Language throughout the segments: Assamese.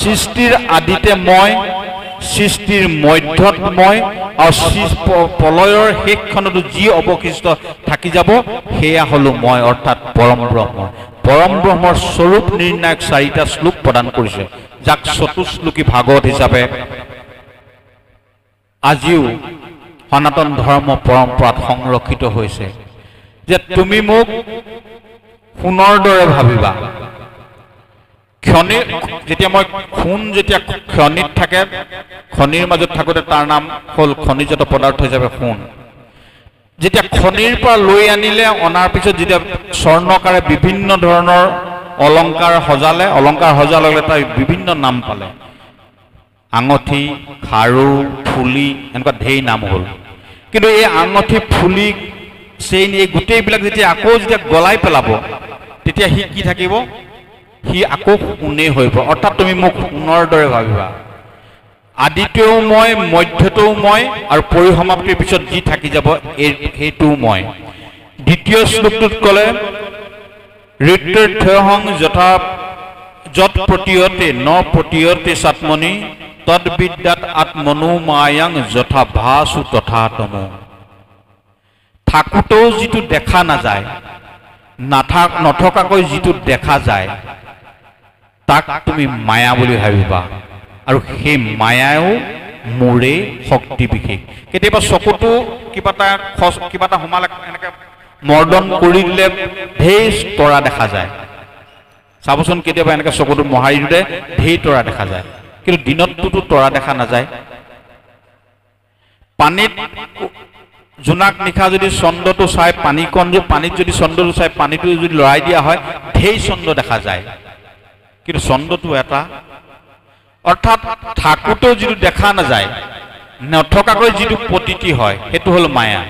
সৃষ্টিৰ আদিতে মই, সৃষ্টিৰ মধ্যত মই, আৰু প্ৰলয়ৰ শেষখনতো যি অৱশিষ্ট থাকি যাব সেয়া হলো মই, অৰ্থাৎ পৰম ব্ৰহ্ম। পৰম ব্ৰহ্মৰ স্বৰূপ নিৰ্ণায়ক 4টা শ্লোক প্ৰদান কৰিছে, যাক চতুশ্লোকী ভাগৱত হিচাপে আজিও সনাতন ধৰ্ম পৰম্পৰাত সংৰক্ষিত হৈছে। যে তুমি মোক সোণৰ দৰে ভাবিবা। যেতিয়া মই সোণ যেতিয়া খনিত থাকে, খনিৰ মাজত থাকোঁতে তাৰ নাম হ'ল খনিজাত পদাৰ্থ হিচাপে সোণ। যেতিয়া খনিৰ পৰা লৈ আনিলে, অনাৰ পিছত যেতিয়া স্বৰ্ণকাৰে বিভিন্ন ধৰণৰ অলংকাৰ সজালে, তাৰ বিভিন্ন নাম পালে। আঙঠি, খাৰু, ফুলি, এনেকুৱা ঢেৰ নাম হ'ল। কিন্তু এই আঙঠি, ফুলি, চেইন, এই গোটেইবিলাক যেতিয়া আকৌ গলাই পেলাব, তেতিয়া সি কি থাকিব? সি আকৌ সোণেই হৈ পৰিব। অৰ্থাৎ তুমি মোক সোণৰ দৰে ভাবিবা। আদিতেও মই, মধ্যতেও মই, আৰু পৰিসমাপ্তিৰ পিছত যি থাকি যাব সেইটোও মই। দ্বিতীয় শ্লোকটোত ক'লে ঋত্যৰ্থহং যথা যৎ প্ৰতীয়তে ন প্ৰতীয়তে চাত্মনি তদ্বিদ্যাত আত্মনো মায়াং যথা ভাসু তথা তম। থাকোঁতেও যিটো দেখা নাযায়, নথকাকৈ যিটো দেখা যায়, তাক তুমি মায়া বুলি ভাবিবা। আৰু সেই মায়াও মোৰে শক্তি বিশেষ। কেতিয়াবা চকুটো কিবা এটা সোমালে, এনেকৈ মৰ্দন কৰি দিলে ঢেৰ তৰা দেখা যায়। চাবচোন, কেতিয়াবা এনেকৈ চকুটো মোহাৰি দিলে ঢেৰ তৰা দেখা যায়, কিন্তু দিনতটোতো তৰা দেখা নাযায়। পানীত জোনাক নিশা যদি চন্দ্ৰটো চাই, পানীত যদি চন্দ্ৰটো চাই, পানীটো যদি লৰাই দিয়া হয়, ঢেৰ চন্দ্ৰ দেখা যায়, কিন্তু চন্দ্ৰটো এটা। অৰ্থাৎ থাকোঁতেও যিটো দেখা নাযায়, নথকাকৈ যিটো প্ৰতীতি হয়, সেইটো হ'ল মায়া।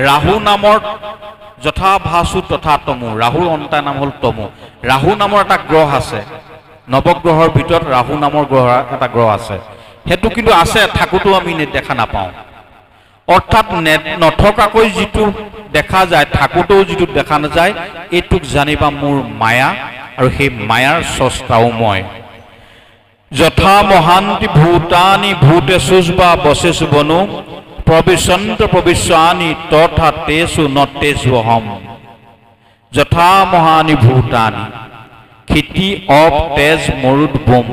ৰাহু নামৰ যথা ভাসু তথা তমু, ৰাহুৰ অন্তা নাম হ'ল তমু। ৰাহু নামৰ এটা গ্ৰহ আছে, নৱগ্ৰহৰ ভিতৰত ৰাহু নামৰ এটা গ্ৰহ আছে। সেইটো কিন্তু আছে, থাকোঁতেও আমি দেখা নাপাওঁ। অৰ্থাৎ নথকাকৈ যিটো দেখা যায়, থাকোঁতেও যিটো দেখা নাযায়, এইটোক জানিবা মোৰ মায়া, আৰু সেই মায়াৰ স্ৰষ্টাও মই। যথা মহান্তি ভূতানি ভূতেষু বা বশেষু বনো প্ৰবিশন্ত প্ৰবিশ্বানি তথা তেষু ন তেষু অহম। যথা মহানি ভূতানি, ক্ষিতি, অপ, তেজ, মৰুদ, বোম,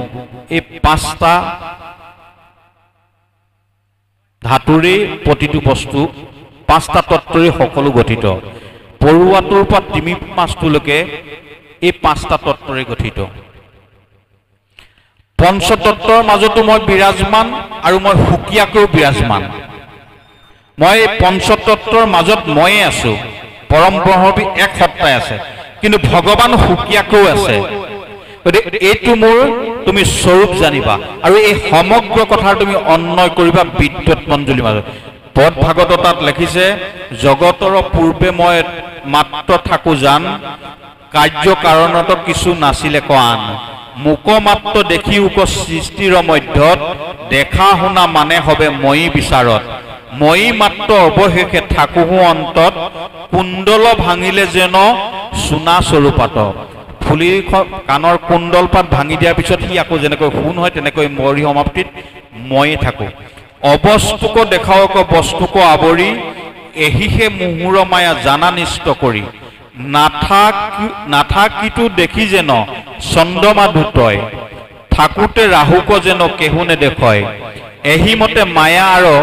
এই 5টা ধাতুৰে প্ৰতিটো বস্তু, 5টা তত্ত্বৰে সকলো গঠিত। পৰুৱাটোৰ পৰা তিমি মাছটোলৈকে এই 5টা তত্ত্বৰে গঠিত। পঞ্চতত্ত্বৰ মাজতো মই বিৰাজমান, আৰু মই সুকীয়াকৈও বিৰাজমান। মই পঞ্চতত্ত্বৰ মাজত ময়ে আছো। পৰম ব্ৰহ্ম এক সত্তাই আছে, কিন্তু ভগৱান সুকীয়াকৈও আছে। গতিকে এইটো মোৰ তুমি স্বৰূপ জানিবা, আৰু এই সমগ্ৰ কথাৰ তুমি অন্বয় কৰিবা বিদ্যুৎ মঞ্জুলিৰ মাজত। পদ ভাগৱত তাত লিখিছে, জগতৰ পূৰ্বে মই মাত্ৰ থাকো জান, কাৰ্য কাৰণত কিছু নাছিলে কোৱান। মোক মাত্ৰ দেখি উক সৃষ্টিৰ মধ্যত, দেখা শুনা মানে হবে ময়ি বিচাৰত। ময়ি মাত্ৰ অৱশেষে থাকোহো অন্তত, কুণ্ডল ভাঙিলে যেন সোণা স্বৰূপাত। ফুলিৰ কাণৰ কুণ্ডল পাত ভাঙি দিয়াৰ পিছত সি আকৌ যেনেকৈ সোণ হয়, তেনেকৈ মৰি সমাপ্তিত ময়ে থাকো। অবস্তুক দেখাওক বস্তুক আৱৰি, এহিহে মুহুৰ মায়া জানা নিষ্ট কৰি। নাথাকিতো দেখি যেন চন্দ্ৰমা ধুতয়, থাকোঁতে ৰাহুক যেন কেহু নেদেখয়। এহিমতে মায়া আৰু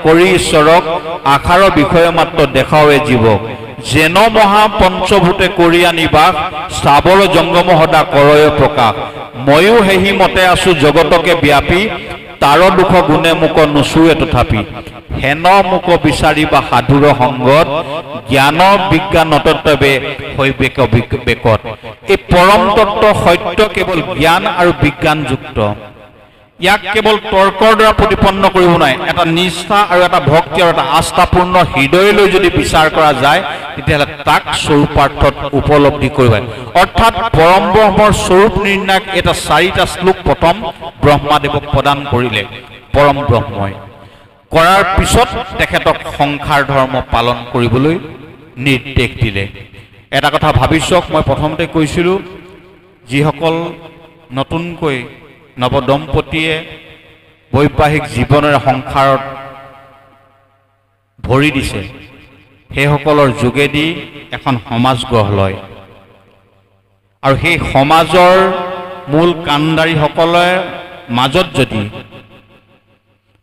কৰি ঈশ্বৰক, আশাৰ বিষয়ে মাত্ৰ দেখাৱে জীৱক। যেন মহা পঞ্চভূতে কৰি আনিবাস, স্থাৱৰ জংগম সদা কৰয় প্ৰকাশ। ময়ো সেহি মতে আছো জগতকে ব্যাপী, তাৰ দুখ গুণে মোক নুচুৱে তথাপি। হেন মোক বিচাৰিবা সাধুৰ সংগত, জ্ঞান বিজ্ঞানতত্বে হৈ বেকত। এই পৰম তত্ত্ব সত্য কেৱল জ্ঞান আৰু বিজ্ঞানযুক্ত। ইয়াক কেৱল তৰ্কৰ দ্বাৰা প্ৰতিপন্ন কৰিব নোৱাৰে। এটা নিষ্ঠা আৰু এটা ভক্তি আৰু এটা আস্থাপূৰ্ণ হৃদয়লৈ যদি বিচাৰ কৰা যায়, তেতিয়াহ'লে তাক স্বৰূপাৰ্থত উপলব্ধি কৰিব। অৰ্থাৎ পৰম ব্ৰহ্মৰ স্বৰূপ নিৰ্ণায়ক এটা 4টা শ্লোক প্ৰথম ব্ৰহ্মাদেৱক প্ৰদান কৰিলে পৰম ব্ৰহ্মই। কৰাৰ পিছত তেখেতক সংসাৰ ধৰ্ম পালন কৰিবলৈ নিৰ্দেশ দিলে। এটা কথা ভাবি চাওক, মই প্ৰথমতে কৈছিলোঁ, যিসকল নতুনকৈ নৱদম্পতীয়ে বৈবাহিক জীৱনেৰে সংসাৰত ভৰি দিছে, সেইসকলৰ যোগেদি এখন সমাজ গঢ় লয়। আৰু সেই সমাজৰ মূল কাণ্ডাৰীসকলে মাজত যদি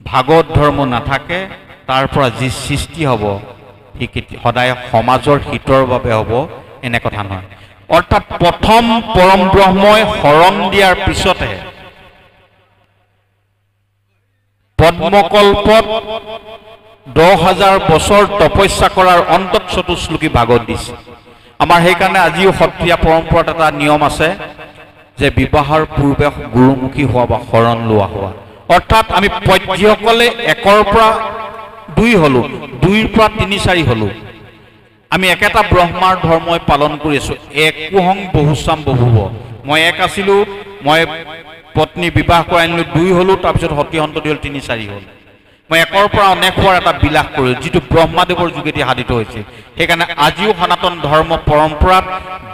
ভাগৱত ধৰ্ম নাথাকে, তাৰ পৰা যি সৃষ্টি হ'ব সি সদায় সমাজৰ হিতৰ বাবে হ'ব, এনে কথা নহয়। অৰ্থাৎ প্ৰথম পৰম ব্ৰহ্মই শৰণ দিয়াৰ পিছতে পদ্মকল্পত 10,000 বছৰ তপস্যা কৰাৰ অন্তত চতুশ্লোকী ভাগৱত দিছে। আমাৰ সেইকাৰণে আজিও সত্ৰীয়া পৰম্পৰাত এটা নিয়ম আছে যে বিবাহৰ পূৰ্বে গুৰুমুখী হোৱা বা শৰণ লোৱা হোৱা। অৰ্থাৎ আমি পদ্যসকলে 1ৰ পৰা 2 হ'লো, 2ৰ পৰা 3-4 হ'লো। আমি একেটা ব্ৰহ্মাৰ ধৰ্মই পালন কৰি আছো। একোহং বহুচাম বহুব। মই 1 আছিলো, মই পত্নী বিবাহ কৰাই আনিলো, 2 হ'লো, তাৰপিছত সতী সন্ততি হ'ল 3-4 হ'ল। মই 1ৰ পৰা অনেক হোৱাৰ এটা বিলাস কৰিলো, যিটো ব্ৰহ্মাদেৱৰ যোগেদি সাধিত হৈছে। সেইকাৰণে আজিও সনাতন ধৰ্ম পৰম্পৰাত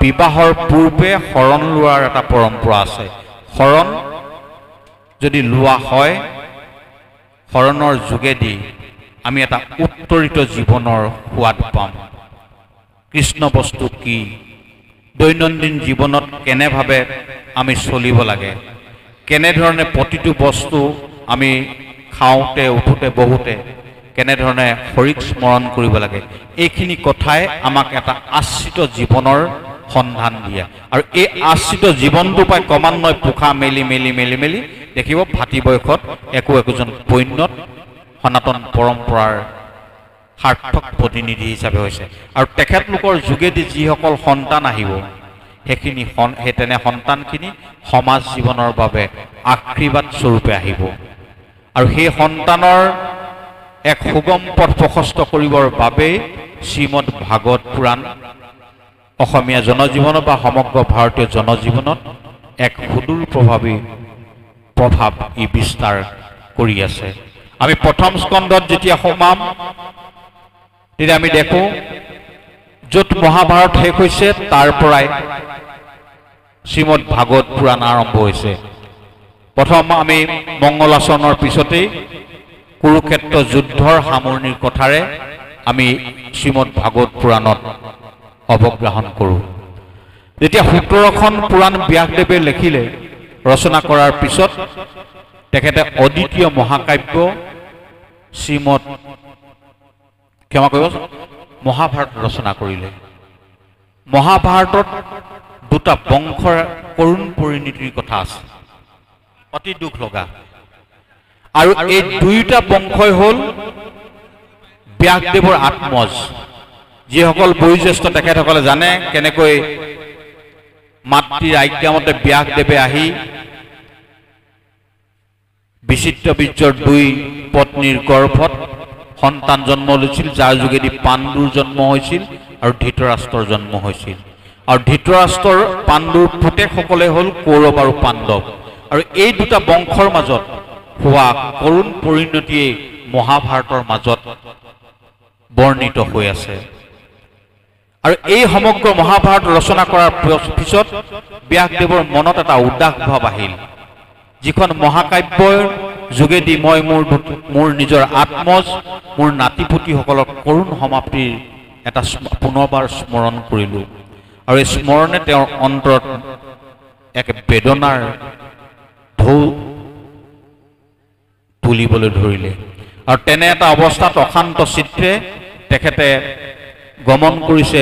বিবাহৰ পূৰ্বে শৰণ লোৱাৰ এটা পৰম্পৰা আছে। শৰণ যদি লোৱা হয়, শৰণৰ যোগেদি আমি এটা উত্তৰিত জীৱনৰ সোৱাদ পাম। কৃষ্ণ বস্তু কি, দৈনন্দিন জীৱনত কেনেভাৱে আমি চলিব লাগে, কেনেধৰণে প্ৰতিটো বস্তু আমি খাওঁতে উঠোতে বহুতে কেনেধৰণে হৰিক স্মৰণ কৰিব লাগে, এইখিনি কথাই আমাক এটা আশ্ৰিত জীৱনৰ সন্ধান দিয়ে। আৰু এই আশ্ৰিত জীৱনটো পাই ক্ৰমান্বয়ে পোখা মেলি মেলি মেলি মেলি দেখিব ভাতৃ বয়সত একোজন পৈণ্যত সনাতন পৰম্পৰাৰ সাৰ্থক প্ৰতিনিধি হিচাপে হৈছে। আৰু তেখেতলোকৰ যোগেদি যিসকল সন্তান আহিব, সেইখিনি তেনে সন্তানখিনি সমাজ জীৱনৰ বাবে আশীৰ্বাদ স্বৰূপে আহিব। আৰু সেই সন্তানৰ এক সুগম পথ প্ৰশস্ত কৰিবৰ বাবেই শ্ৰীমদ ভাগৱত পুৰাণ অসমীয়া জনজীৱনত বা সমগ্ৰ ভাৰতীয় জনজীৱনত এক সুদূৰ প্ৰভাৱ ই বিস্তাৰ কৰি আছে। আমি প্ৰথম স্কন্ধত যেতিয়া সোমাম, তেতিয়া আমি দেখো য'ত মহাভাৰত শেষ হৈছে তাৰ পৰাই শ্ৰীমদ ভাগৱত পুৰাণ আৰম্ভ হৈছে। প্ৰথম আমি মংগলাচৰণৰ পিছতেই কুৰুক্ষেত্ৰ যুদ্ধৰ সামৰণিৰ কথাৰে আমি শ্ৰীমদ ভাগৱত পুৰাণত অৱগ্ৰহণ কৰোঁ। যেতিয়া 17খন পুৰাণ ব্যাসদেৱে লিখিলে, ৰচনা কৰাৰ পিছত তেখেতে অদ্বিতীয় মহাকাব্য শ্ৰীমদ মহাভাৰত ৰচনা কৰিলে। মহাভাৰতত 2টা বংশৰ কৰুণ পৰিণতিৰ কথা আছে, অতি দুখ লগা। আৰু এই 2টা বংশই হ'ল ব্যাসদেৱৰ আত্মজ। যিসকল বয়োজ্যেষ্ঠ তেখেতসকলে জানে কেনেকৈ মাতৃৰ আজ্ঞামতে ব্যাসদেৱে আহি বিচিত্ৰ বীৰ্যৰ 2 পত্নীৰ গৰ্ভত সন্তান জন্ম লৈছিল, যাৰ যোগেদি পাণ্ডুৰ জন্ম হৈছিল আৰু ধৃতৰাষ্ট্ৰৰ জন্ম হৈছিল। আৰু ধৃতৰাষ্ট্ৰৰ পাণ্ডুৰ পুতেকসকলে হ'ল কৌৰৱ আৰু পাণ্ডৱ। আৰু এই 2টা বংশৰ মাজত হোৱা কৰুণ পৰিণতিয়ে মহাভাৰতৰ মাজত বৰ্ণিত হৈ আছে। আৰু এই সমগ্ৰ মহাভাৰত ৰচনা কৰাৰ পিছত ব্যাসদেৱৰ মনত এটা উদাস ভাৱ আহিল, যিখন মহাকাব্যৰ যোগেদি মই মোৰ নিজৰ আত্মজ, মোৰ নাতিপুতিসকলক কৰুণ সমাপ্তিৰ এটা পুনৰবাৰ স্মৰণ কৰিলোঁ। আৰু এই স্মৰণে তেওঁৰ অন্তৰত এক বেদনাৰ ঢৌ তুলিবলৈ ধৰিলে। আৰু তেনে এটা অৱস্থাত অশান্ত চিত্ৰে তেখেতে গমন কৰিছে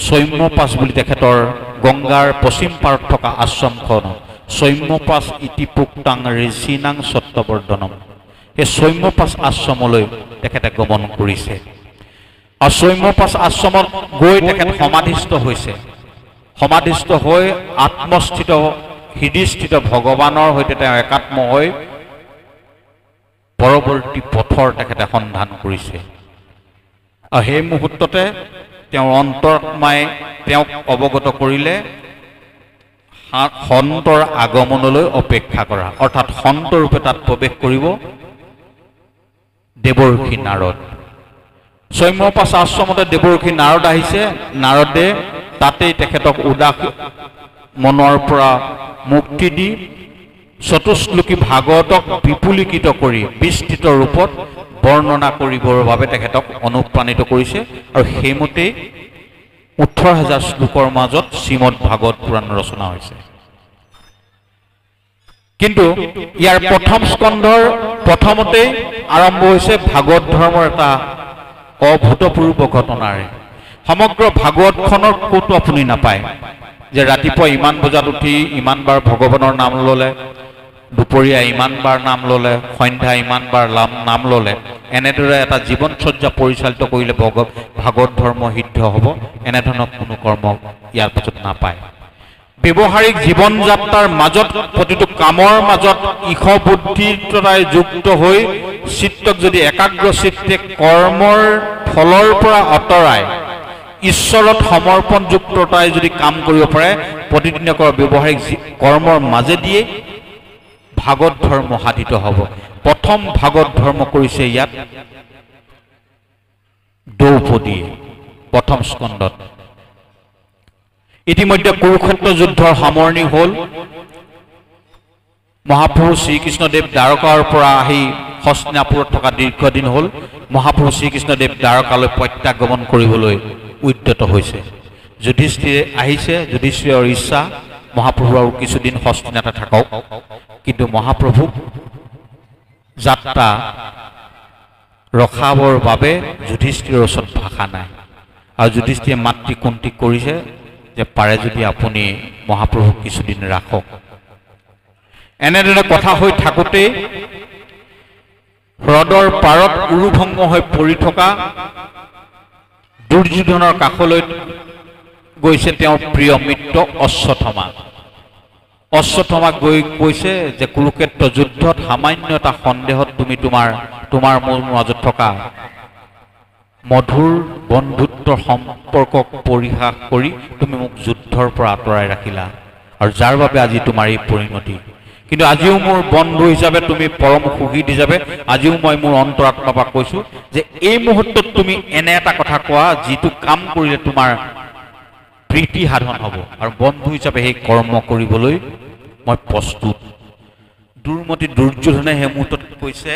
সৌম্যপাছ বুলি তেখেতৰ গংগাৰ পশ্চিম পাৰত থকা আশ্ৰমখন, সৌম্যপাছ ইতি পুক্তাং ঋষিনাং সত্যবৰ্ধনম। সেই সৌম্যপাছ আশ্ৰমলৈ তেখেতে গমন কৰিছে। আৰু সৌম্যপাছ আশ্ৰমত গৈ তেখেত সমাধিস্থ হৈছে। সমাধিস্থ হৈ আত্মস্থিত হৃদয়স্থিত ভগৱানৰ সৈতে তেওঁ একাত্ম হৈ পৰৱৰ্তী পথৰ তেখেতে সন্ধান কৰিছে। আৰু সেই মুহূৰ্ততে তেওঁৰ অন্তৰাত্মাই তেওঁক অৱগত কৰিলে সন্তৰ আগমনলৈ অপেক্ষা কৰা। অৰ্থাৎ সন্তৰূপে তাত প্ৰৱেশ কৰিব দেৱৰ্ষি নাৰদ। সৌম্যপাছ আশ্ৰমতে দেৱৰ্ষি নাৰদ আহিছে। নাৰদে তাতেই তেখেতক উদাস মনৰ পৰা মুক্তি দি চতুশ্লোকী ভাগৱতক বিপুলীকৃত কৰি বিস্তৃত ৰূপত বৰ্ণনা কৰিবৰ বাবে তেখেতক অনুপ্ৰাণিত কৰিছে আৰু সেইমতেই 18,000 শ্লোকৰ মাজত শ্ৰীমদ ভাগৱত পুৰাণ ৰচনা হৈছে। কিন্তু ইয়াৰ প্ৰথম স্কন্ধৰ প্ৰথমতেই আৰম্ভ হৈছে ভাগৱত ধৰ্মৰ এটা অভূতপূৰ্ব ঘটনাৰে। সমগ্ৰ ভাগৱতখনৰ ক'তো আপুনি নাপায় যে ৰাতিপুৱা ইমান বজাত উঠি ইমানবাৰ ভগৱানৰ নাম ল'লে, দুপৰীয়া ইমানবাৰ নাম ল'লে, সন্ধ্যা ইমানবাৰ নাম ল'লে, এনেদৰে এটা জীৱনচৰ্যা পৰিচালিত কৰিলে ভাগৱত ধৰ্ম সিদ্ধ হ'ব, এনেধৰণৰ কোনো কৰ্ম ইয়াৰ পাছত নাপায়। ব্যৱহাৰিক জীৱন যাত্ৰাৰ মাজত প্ৰতিটো কামৰ মাজত ইশ বুদ্ধিতাই যুক্ত হৈ চিত্তক যদি একাগ্ৰ চিত্তে কৰ্মৰ ফলৰ পৰা আঁতৰাই ঈশ্বৰত সমৰ্পণযুক্ততাই যদি কাম কৰিব পাৰে, প্ৰতিদিনে কৰা ব্যৱহাৰিক কৰ্মৰ মাজেদিয়ে ভাগৱত ধৰ্ম সাধিত হ'ব। প্ৰথম ভাগৱত ধৰ্ম কৰিছে ইয়াত দ্ৰৌপদীয়ে প্ৰথম স্কন্ধত। ইতিমধ্যে কুৰুক্ষেত্ৰ যুদ্ধৰ সামৰণি হ'ল। মহাপ্ৰভু শ্ৰীকৃষ্ণদেৱ দ্বাৰকাৰ পৰা আহি হস্তিনাপুৰত থকা দীৰ্ঘদিন হ'ল। মহাপ্ৰভু শ্ৰীকৃষ্ণদেৱ দ্বাৰকালৈ প্ৰত্যাগমন কৰিবলৈ উদ্যত হৈছে। যুধিষ্ঠিৰে আহিছে, যুধিষ্ঠিৰৰ ইচ্ছা মহাপ্ৰভু আৰু কিছুদিন হস্তিনাতে থাকক, কিন্তু মহাপ্ৰভুক যাত্ৰা ৰখাবৰ বাবে যুধিষ্ঠিৰৰ ওচৰত ভাষা নাই আৰু যুধিষ্ঠিৰে মাতৃ কুন্তীক কৰিছে যে পাৰে যদি আপুনি মহাপ্ৰভুক কিছুদিন ৰাখক। এনেদৰে কথা হৈ থাকোঁতেই হ্ৰদৰ পাৰত উৰুভংগ হৈ পৰি থকা দুৰ্যোধনৰ কাষলৈ গৈছে তেওঁৰ প্ৰিয় মিত্ৰ অশ্বত্থামা। অশ্বত্থামাক গৈ কৈছে যে কুৰুক্ষেত্ৰ যুদ্ধত সামান্য এটা সন্দেহত তুমি তোমাৰ মোৰ মাজত থকা মধুৰ বন্ধুত্বৰ সম্পৰ্কক পৰিহাস কৰি তুমি মোক যুদ্ধৰ পৰা আঁতৰাই ৰাখিলা আৰু যাৰ বাবে আজি তোমাৰ এই পৰিণতি। কিন্তু আজিও মোৰ বন্ধু হিচাপে তুমি পৰম সুখী হিচাপে আজিও মই মোৰ অন্তৰাত্মাৰ পৰা কৈছোঁ যে এই মুহূৰ্তত তুমি এনে এটা কথা কোৱা যিটো কাম কৰিলে তোমাৰ প্ৰীতি সাধন হ'ব আৰু বন্ধু হিচাপে সেই কৰ্ম কৰিবলৈ মই প্ৰস্তুত। দুৰ্মতি দুৰ্যোধনে সেই মুহূৰ্তত কৈছে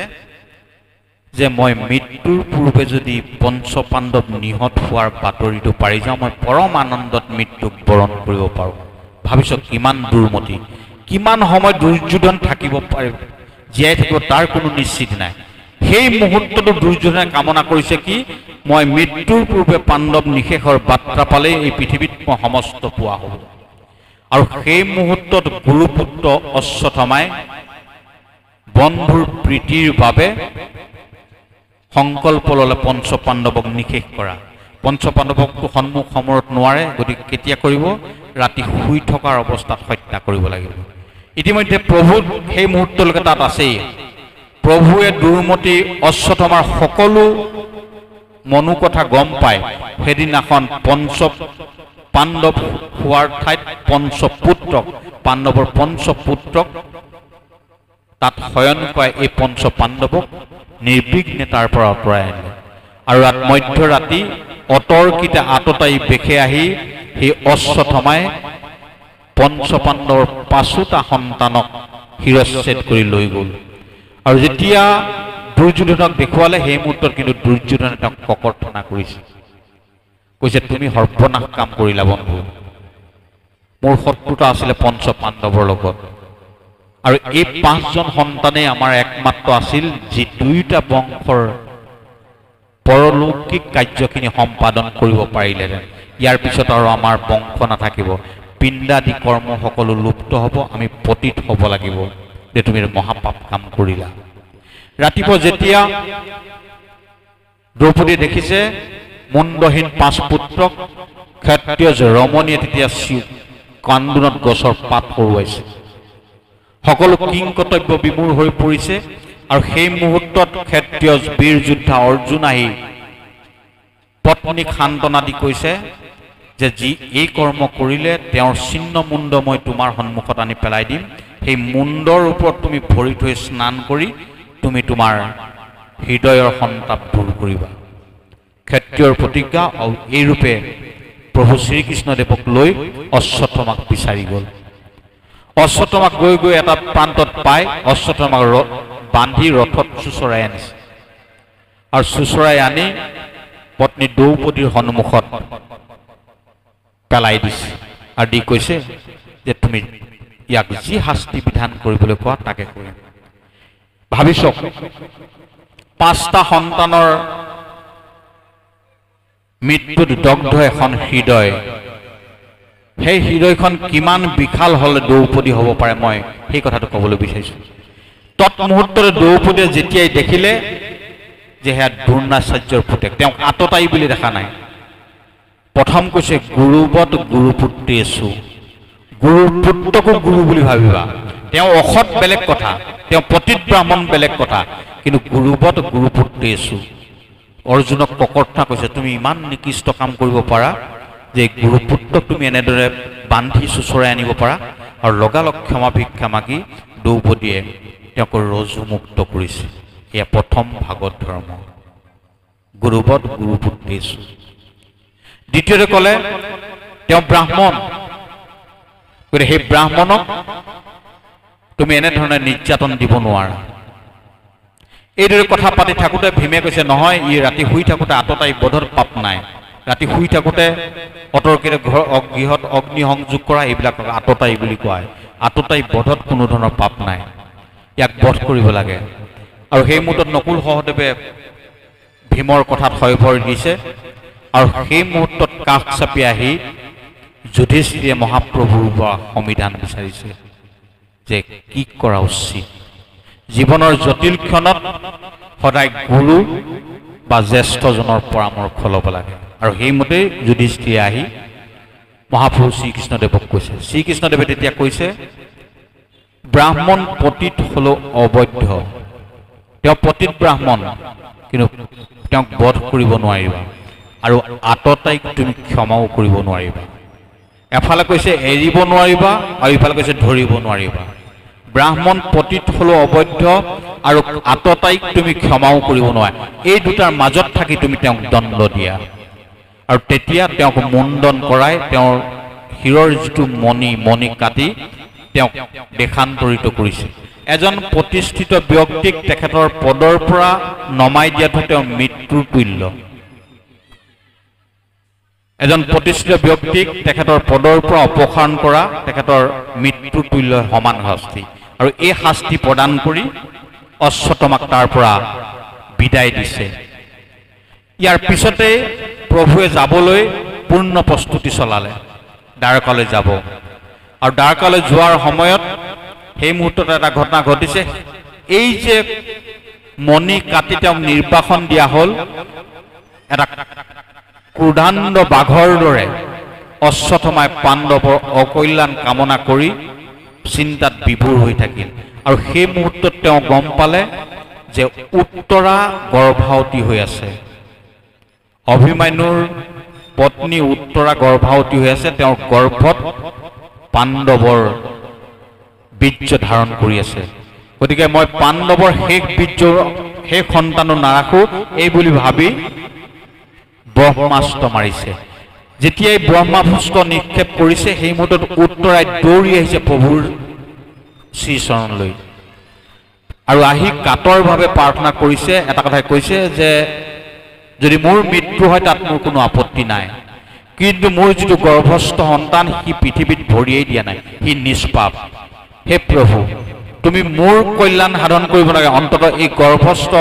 যে মই মৃত্যুৰ পূৰ্বে যদি পঞ্চপাণ্ডৱ নিহত হোৱাৰ বাতৰিটো পাৰি যাওঁ, মই পৰম আনন্দত মৃত্যুক বৰণ কৰিব পাৰোঁ। ভাবিছ কিমান দুৰ্মতি, কিমান সময় দুৰ্যোধন থাকিব পাৰে, জীয়াই থাকিব তাৰ কোনো নিশ্চিত নাই। সেই মুহূৰ্তটো দুৰ্যোধনে কামনা কৰিছে কি, মই মৃত্যুৰ পূৰ্বে পাণ্ডৱ নিশেষৰ বাৰ্তা পালেই এই পৃথিৱীত মই সমস্ত পোৱা হ'ব। আৰু সেই মুহূৰ্তত গুৰুপুত্ৰ অশ্বত্থামাই বন্ধুৰ প্ৰীতিৰ বাবে সংকল্প ল'লে পঞ্চপাণ্ডৱক নিশেষ কৰা। পঞ্চপাণ্ডৱকটো সন্মুখ সমৰত নোৱাৰে, গতিকে কেতিয়া কৰিব, ৰাতি শুই থকাৰ অৱস্থাত হত্যা কৰিব লাগিব। ইতিমধ্যে প্ৰভু সেই মুহূৰ্তলৈকে তাত আছেই। প্ৰভুৱে দুৰ্মতি অশ্বত্থামাৰ সকলো মনো কথা গম পায়। সেইদিনাখন পাণ্ডৱ হোৱাৰ ঠাইত পঞ্চপুত্ৰক, পাণ্ডৱৰ পঞ্চপুত্ৰক তাত শয়ন কৰায় এই পঞ্চপাণ্ডৱক নিৰ্বিঘ্নে তাৰ পৰা আঁতৰাই আনিলে আৰু মধ্যৰাতি অতৰ্কিতে আততায়ী বেশে আহি সেই অশ্বত্থামাই পঞ্চপাণ্ডৱৰ 5টা সন্তানক শিৰচ্ছেদ কৰি লৈ গ'ল। আৰু যেতিয়া দুৰ্যোধনক দেখুৱালে সেই মুহূৰ্তত কিন্তু দুৰ্যোধনে তেওঁক ককৰ্থনা কৰিছে, কৈছে তুমি সৰ্বনাশ কাম কৰিলা বন্ধু। মোৰ শত্ৰুতা আছিলে পঞ্চপাণ্ডৱৰ লগত আৰু এই 5জন সন্তানেই আমাৰ একমাত্ৰ আছিল যি 2টা বংশৰ পৰলৌকিক কাৰ্যখিনি সম্পাদন কৰিব পাৰিলেহেঁতেন। ইয়াৰ পিছত আৰু আমাৰ বংশ নাথাকিব, পিণ্ডাদি কৰ্ম সকলো লুপ্ত হ'ব, আমি পতিত হ'ব লাগিব যে তুমি মহাপাপ কাম কৰিলা। ৰাতিপুৱা যেতিয়া দ্ৰৌপদীয়ে দেখিছে মুণ্ডহীন 5 পুত্ৰক, ক্ষত্ৰিয় ৰমণীয়ে তেতিয়া কান্দোনত গছৰ পাত সৰুৱাইছে। সকলো কিংকৰ্তব্য বিমূঢ় হৈ পৰিছে আৰু সেই মুহূৰ্তত ক্ষত্ৰিয় বীৰ যোদ্ধা অৰ্জুন আহি পত্নীক সান্তনা দি কৈছে যে যি এই কৰ্ম কৰিলে তেওঁৰ চিহ্ন মুণ্ড মই তোমাৰ সন্মুখত আনি পেলাই দিম, সেই মুণ্ডৰ ওপৰত তুমি ভৰি থৈ স্নান কৰি তুমি তোমাৰ হৃদয়ৰ সন্তাপ দূৰ কৰিবা। ক্ষত্ৰিয়ৰ প্ৰতিজ্ঞা আৰু এই ৰূপে প্ৰভু শ্ৰীকৃষ্ণদেৱক লৈ অশ্বত্থামাক বিচাৰি গ'ল। অশ্বত্থামাক গৈ গৈ এটা প্ৰান্তত পাই অশ্বত্থামাক বান্ধি ৰথত চুচৰাই আনিছে আৰু চুচৰাই আনি পত্নী দ্ৰৌপদীৰ সন্মুখত পেলাই দিছে আৰু দি কৈছে যে তুমি ইয়াক যি শাস্তি বিধান কৰিবলৈ কোৱা তাকে কৰিম। ভাবি চাওক, 5টা সন্তানৰ মৃত্যুত দগ্ধ এখন হৃদয়, সেই হৃদয়খন কিমান বিশাল হলে দ্ৰৌপদী হ'ব পাৰে, মই সেই কথাটো ক'বলৈ বিচাৰিছো। তৎমুহূৰ্ততে দ্ৰৌপদীয়ে যেতিয়াই দেখিলে যে সেয়া দ্ৰোণাচাৰ্যৰ পুতেক, তেওঁক আততায়ী বুলি দেখা নাই। প্ৰথম কৈছে গুৰুবত গুৰুপুত্ৰেষু, গুৰুৰ পুত্ৰকো গুৰু বুলি ভাবিবা। তেওঁ অসৎ বেলেগ কথা, তেওঁ পতিত ব্ৰাহ্মণ বেলেগ কথা, কিন্তু গুৰুবত গুৰুপুত্ৰেষু। অৰ্জুনক ককৰ্থনা কৈছে, তুমি ইমান নিকৃষ্ট কাম কৰিব পাৰা যে গুৰুপুত্ৰক তুমি এনেদৰে বান্ধি চুচৰাই আনিব পাৰা। আৰু লগালগ ক্ষমা ভিক্ষা মাগি দ্ৰৌপদীয়ে তেওঁক ৰজুমুক্ত কৰিছে। এয়া প্ৰথম ভাগৱত ধৰ্ম, গুৰুবত গুৰুপুত্ৰেষু। দ্বিতীয়তে ক'লে তেওঁ ব্ৰাহ্মণ, গতিকে সেই ব্ৰাহ্মণক তুমি এনেধৰণে নিৰ্যাতন দিব নোৱাৰা। এইদৰে কথা পাতি থাকোঁতে ভীমে কৈছে, নহয়, ই ৰাতি শুই থাকোঁতে আততায়ী বধত পাপ নাই। ৰাতি শুই থাকোঁতে অতৰ্কিতে গৃহত অগ্নি সংযোগ কৰা, এইবিলাক আততায়ী বুলি কোৱা হয়। আততায়ী বধত কোনো ধৰণৰ পাপ নাই, ইয়াক বধ কৰিব লাগে। আৰু সেই মুহূৰ্তত নকুল সহদেৱে ভীমৰ কথাত হয়ভৰ দিছে আৰু সেই মুহূৰ্তত কাষ চাপি আহি যুধিষ্ঠিৰে মহাপ্ৰভুৰ পৰা সমিধান বিচাৰিছে যে কি কৰা উচিত। জীৱনৰ জটিল ক্ষণত সদায় গুৰু বা জ্যেষ্ঠজনৰ পৰামৰ্শ ল'ব লাগে। আৰু সেইমতেই যুধিষ্ঠিৰে আহি মহাপ্ৰভু শ্ৰীকৃষ্ণদেৱক কৈছে। শ্ৰীকৃষ্ণদেৱে তেতিয়া কৈছে, ব্ৰাহ্মণ পতিত হলেও অবৈধ, তেওঁ পতিত ব্ৰাহ্মণ, কিন্তু তেওঁক বধ কৰিব নোৱাৰিবা আৰু আততায়ীক তুমি ক্ষমাও কৰিব নোৱাৰিবা। এফালে কৈছে এৰিব নোৱাৰিবা আৰু ইফালে কৈছে ধৰিব নোৱাৰিবা। ব্ৰাহ্মণ পতিত হলেও অবৈধ আৰু আততায়ীক তুমি ক্ষমাও কৰিব নোৱাৰা। এই দুটাৰ মাজত থাকি তুমি তেওঁক দণ্ড দিয়া। আৰু তেতিয়া তেওঁক মুণ্ডন কৰাই তেওঁৰ শিৰৰ যিটো মণি কাটি তেওঁক দেশান্তৰিত কৰিছে। এজন প্ৰতিষ্ঠিত ব্যক্তিক তেখেতৰ পদৰ পৰা নমাই দিয়াটো তেওঁৰ মৃত্যুৰ তুল্য। এজন প্ৰতিষ্ঠিত ব্যক্তিক তেখেতৰ পদৰ পৰা অপসাৰণ কৰা তেখেতৰ মৃত্যুৰ তুল্য সমান শাস্তি। আৰু এই শাস্তি প্ৰদান কৰি অশ্বত্থামাক তাৰ পৰা বিদায় দিছে। ইয়াৰ পিছতে প্ৰভুৱে যাবলৈ পূৰ্ণ প্ৰস্তুতি চলালে, দ্বাৰকালৈ যাব। আৰু দ্বাৰকালৈ যোৱাৰ সময়ত সেই মুহূৰ্তত এটা ঘটনা ঘটিছে। এই যে মণি কাটি তেওঁক নিৰ্বাসন দিয়া হ'ল, এটা ক্ৰোধান্ধ বাঘৰ দৰে অশ্বত্থামাই পাণ্ডৱৰ অকল্যাণ কামনা কৰি চিন্তাত বিভোৰ হৈ থাকিল। আৰু সেই মুহূৰ্তত তেওঁ গম পালে যে উত্তৰা গৰ্ভাৱতী হৈ আছে, অভিমন্যুৰ পত্নী উত্তৰা গৰ্ভাৱতী হৈ আছে। তেওঁৰ গৰ্ভত পাণ্ডৱৰ বীৰ্য ধাৰণ কৰি আছে। গতিকে মই পাণ্ডৱৰ শেষ সন্তানো নাৰাখো, এই বুলি ভাবি ব্ৰহ্মাস্ত্ৰ মাৰিছে। যেতিয়াই ব্ৰহ্মাস্ত্ৰ নিক্ষেপ কৰিছে, সেই মুহূৰ্তত উত্তৰাই দৌৰি আহিছে প্ৰভুৰ শ্ৰীচৰণলৈ আৰু আহি কাতৰভাৱে প্ৰাৰ্থনা কৰিছে। এটা কথাই কৈছে যে যদি মোৰ মৃত্যু হয় তাত মোৰ কোনো আপত্তি নাই, কিন্তু মোৰ যিটো গৰ্ভস্থ সন্তান সি পৃথিৱীত ভৰিয়েই দিয়া নাই, সি নিষ্পাপ। হে প্ৰভু, তুমি মোৰ কল্যাণ সাধন কৰিব লাগে, অন্ততঃ এই গৰ্ভস্থ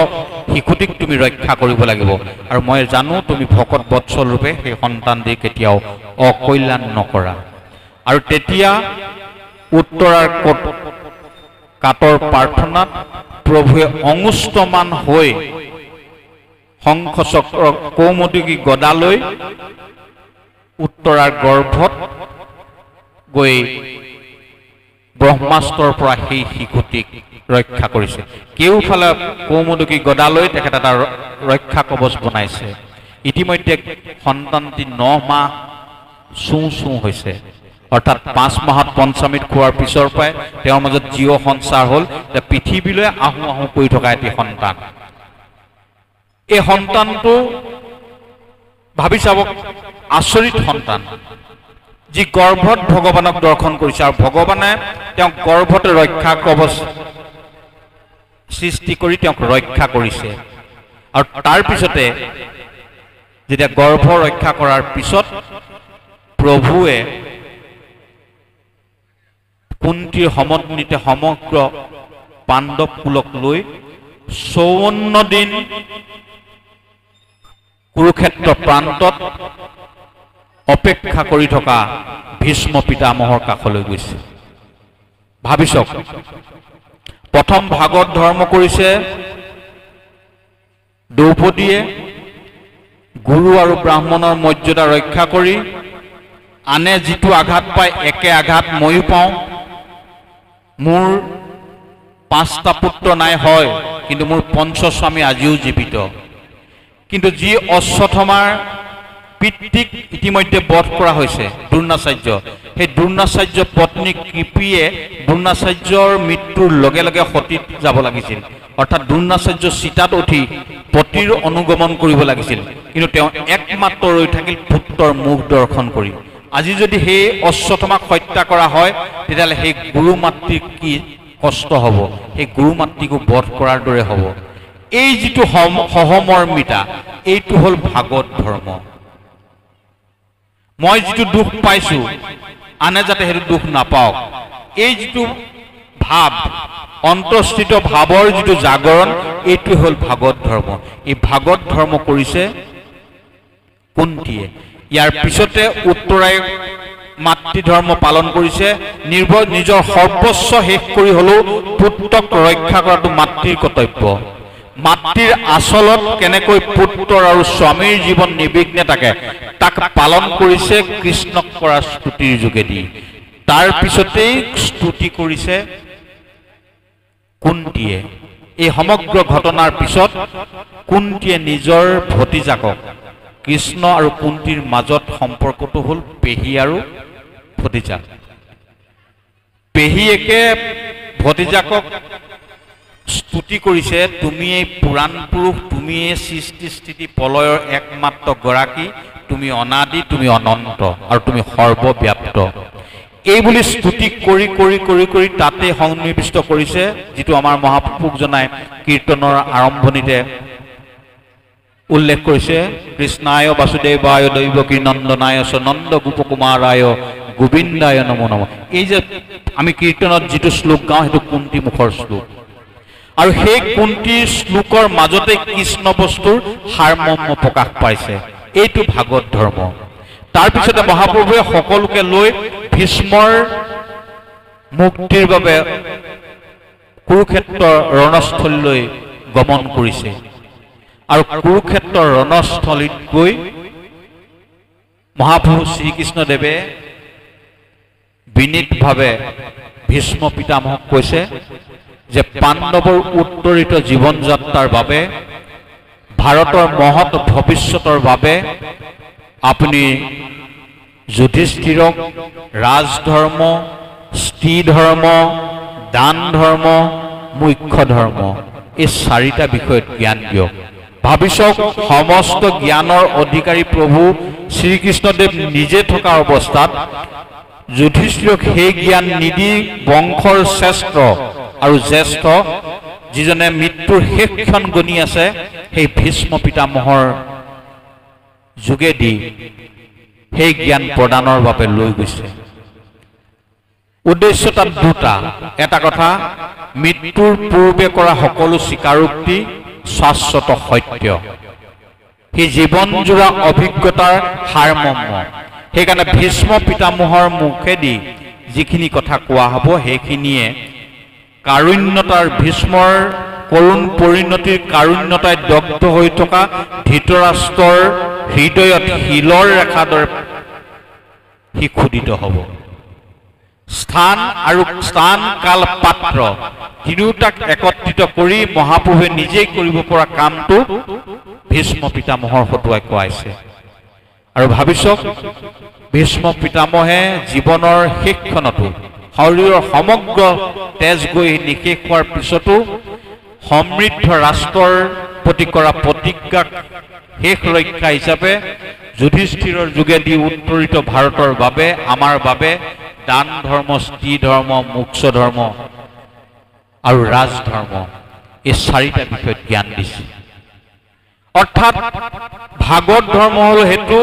শিশুটিক তুমি ৰক্ষা কৰিব লাগিব। আৰু মই জানো তুমি ভকত বৎসল ৰূপে সেই সন্তান দি কেতিয়াও অকল্যাণ নকৰা। আৰু তেতিয়া উত্তৰাৰ কাতৰ প্ৰাৰ্থনাত প্ৰভুৱে অঙুষ্টমান হৈ শংখ চক্ৰ কৌমুদকী গদালৈ উত্তৰাৰ গৰ্ভত গৈ ব্ৰহ্মাস্ত্ৰৰ পৰা সেই শিশুটিক ৰক্ষা কৰিছে। কেওফালে কৌমুদকী গদালৈ তেখেত এটা ৰক্ষা কৱচ বনাইছে। ইতিমধ্যে সন্তানটি 9 মাহ চোঁ হৈছে, অৰ্থাৎ 5 মাহত পঞ্চমীত খোৱাৰ পিছৰ পৰাই তেওঁৰ মাজত জীৱ সঞ্চাৰ হ'ল, যে পৃথিৱীলৈ আহোঁ আহোঁ কৰি থকা এটি সন্তান। এই সন্তানটো ভাবি চাব, আচৰিত সন্তান। যি গৰ্ভত ভগৱানক দৰ্শন কৰিছে আৰু ভগৱানে তেওঁক গৰ্ভতে ৰক্ষা কৱচ সৃষ্টি কৰি তেওঁক ৰক্ষা কৰিছে আৰু তাৰ পিছতে যেতিয়া গৰ্ভ ৰক্ষা কৰাৰ পিছত প্ৰভুৱে কুন্তীৰ সমন্বিতে সমগ্ৰ পাণ্ডৱ কুলক লৈ 54 দিন কুৰুক্ষেত্ৰ প্ৰান্তত অপেক্ষা কৰি থকা ভীষ্ম পিতামহৰ কাষলৈ গৈছে। ভাবি চাওক, প্ৰথম ভাগত ধৰ্ম কৰিছে দ্ৰৌপদীয়ে গুৰু আৰু ব্ৰাহ্মণৰ মৰ্যাদা ৰক্ষা কৰি, আনে যিটো আঘাত পায় একে আঘাত ময়ো পাওঁ, মোৰ 5টা পুত্ৰ নাই হয়, কিন্তু মোৰ পঞ্চস্বামী আজিও জীৱিত। কিন্তু যি অশ্বত্থামাৰ পিতৃক ইতিমধ্যে বধ কৰা হৈছে দ্ৰোণাচাৰ্য, সেই দ্ৰোণাচাৰ্য পত্নী কৃপিয়ে দ্ৰোণাচাৰ্যৰ মৃত্যুৰ লগে লগে সতীত যাব লাগিছিল, অৰ্থাৎ দ্ৰোণাচাৰ্য চিতাত উঠি পতিৰ অনুগমন কৰিব লাগিছিল, কিন্তু তেওঁ একমাত্ৰ ৰৈ থাকিল পুত্ৰৰ মুখ দৰ্শন কৰি। আজি যদি সেই অশ্বত্থামাক হত্যা কৰা হয় তেতিয়াহ'লে সেই গুৰু মাতৃক কি কষ্ট হ'ব, সেই গুৰু মাতৃকো বধ কৰাৰ দৰে হ'ব। এই যিটো সহমৰ্মিতা, এইটো হ'ল ভাগৱত ধৰ্ম। মই যিটো দুখ পাইছো আনে যাতে সেইটো দুখ নাপাওক, এই যিটো ভাৱ, অন্তঃস্থিত ভাৱৰ যিটো জাগৰণ, এইটো হ'ল ভাগৱত ধৰ্ম। এই ভাগৱত ধৰ্ম কৰিছে কুন্তীয়ে। ইয়াৰ পিছতে উত্তৰাই মাতৃ ধৰ্ম পালন কৰিছে। নিজৰ সৰ্বস্ব শেষ কৰি হলেও পুত্ৰক ৰক্ষা কৰাটো মাতৃৰ কৰ্তব্য। মাতৃৰ আচলত কেনেকৈ পুত্ৰ আৰু স্বামীৰ জীৱন নিৰ্বিঘ্নে থাকে তাক পালন কৰিছে কৃষ্ণক কৰা স্তুতিৰ যোগেদি। তাৰ পিছতেই স্তুতি কৰিছে কুন্তীয়ে। এই সমগ্ৰ ঘটনাৰ পিছত কুন্তীয়ে নিজৰ ভতিজাকক, কৃষ্ণ আৰু কুন্তীৰ মাজত সম্পৰ্কটো হ'ল পেহী আৰু ভতিজাক। পেহীয়েকে ভতিজাকক স্তুতি কৰিছে, তুমি এই পুৰাণ পুৰুষ, তুমি এই সৃষ্টি স্থিতি প্ৰলয়ৰ একমাত্ৰ গৰাকী, তুমি অনাদি, তুমি অনন্ত আৰু তুমি সৰ্বব্যাপ্ত। এই বুলি স্তুতি কৰি কৰি কৰি কৰি তাতে সন্নিৱিষ্ট কৰিছে, যিটো আমাৰ মহাপুৰুষ জনাই কীৰ্তনৰ আৰম্ভণিতে উল্লেখ কৰিছে, কৃষ্ণায় বাসুদেৱায় দৈৱকী নন্দনায় চ নন্দ গোপকুমাৰায় গোবিন্দায় নমো নমঃ। এই যে আমি কীৰ্তনত যিটো শ্লোক গাওঁ সেইটো কুন্তী মুখৰ শ্লোক, আৰু সেই কুন্তীৰ শ্লোকৰ মাজতে কৃষ্ণ বস্তুৰ সাৰমৰ্ম প্ৰকাশ পাইছে। এইটো ভাগৱত ধৰ্ম। তাৰপিছতে মহাপ্ৰভুৱে সকলোকে লৈ ভীষ্মৰ মুক্তিৰ বাবে কুৰুক্ষেত্ৰৰ ৰণস্থলীলৈ গমন কৰিছে, আৰু কুৰুক্ষেত্ৰৰ ৰণস্থলীত গৈ মহাপ্ৰভু শ্ৰীকৃষ্ণদেৱে বিনীতভাৱে ভীষ্ম পিতামহক কৈছে যে পাণ্ডৱৰ উত্তৰিত জীৱন যাত্ৰাৰ বাবে, ভাৰতৰ মহৎ ভৱিষ্যতৰ বাবে আপুনি যুধিষ্ঠিৰক ৰাজধৰ্ম, স্ত্ৰী ধৰ্ম, দান ধৰ্ম, মুখ্য ধৰ্ম, এই 4টা বিষয়ত জ্ঞান দিয়ক। ভাবি চাওক, সমস্ত জ্ঞানৰ অধিকাৰী প্ৰভু শ্ৰীকৃষ্ণদেৱ নিজে থকা অৱস্থাত যুধিষ্ঠিৰক সেই জ্ঞান নিদি বংশৰ শ্ৰেষ্ঠ আৰু জ্যেষ্ঠ, যিজনে মৃত্যুৰ শেষক্ষণ গণি আছে, সেই ভীষ্ম পিতামহৰ যোগেদি সেই জ্ঞান প্ৰদানৰ বাবে লৈ গৈছে। উদ্দেশ্য তাত দুটা। এটা কথা, মৃত্যুৰ পূৰ্বে কৰা সকলো স্বীকাৰোক্তি শাশ্বত সত্য, সেই জীৱনজোৰা অভিজ্ঞতাৰ সাৰমৰ্ম। সেইকাৰণে ভীষ্ম পিতামহৰ মুখেদি যিখিনি কথা কোৱা হ'ব সেইখিনিয়ে কাৰুণ্যতাৰ, ভীষ্মৰ কৰুণ পৰিণতিৰ কাৰুণ্যতাই দগ্ধ হৈ থকা ধৃতৰাষ্ট্ৰৰ হৃদয়ত শিলৰ ৰেখাৰ দৰে সি ক্ষুদিত হ'ব। স্থান কাল পাত্ৰ তিনিওটাক একত্ৰিত কৰি মহাপ্ৰভুৱে নিজেই কৰিব পৰা কামটো ভীষ্ম পিতামহৰ হতুৱাই কোৱাইছে। আৰু ভাবি চাওক, ভীষ্ম পিতামহে জীৱনৰ শেষক্ষণতো, শৰীৰৰ সমগ্ৰ তেজ গৈ নিশেষ হোৱাৰ পিছতো সমৃদ্ধ ৰাষ্ট্ৰৰ প্ৰতি কৰা প্ৰতিজ্ঞাক শেষ ৰক্ষা হিচাপে যুধিষ্ঠিৰৰ যোগেদি উত্তৰিত ভাৰতৰ বাবে আমাৰ বাবে দান ধৰ্ম, স্ত্ৰী ধৰ্ম, মোক্ষ ধৰ্ম আৰু ৰাজধৰ্ম এই চাৰিটা বিষয়ত জ্ঞান দিছে। অৰ্থাৎ ভাগৱত ধৰ্ম হ'ল সেইটো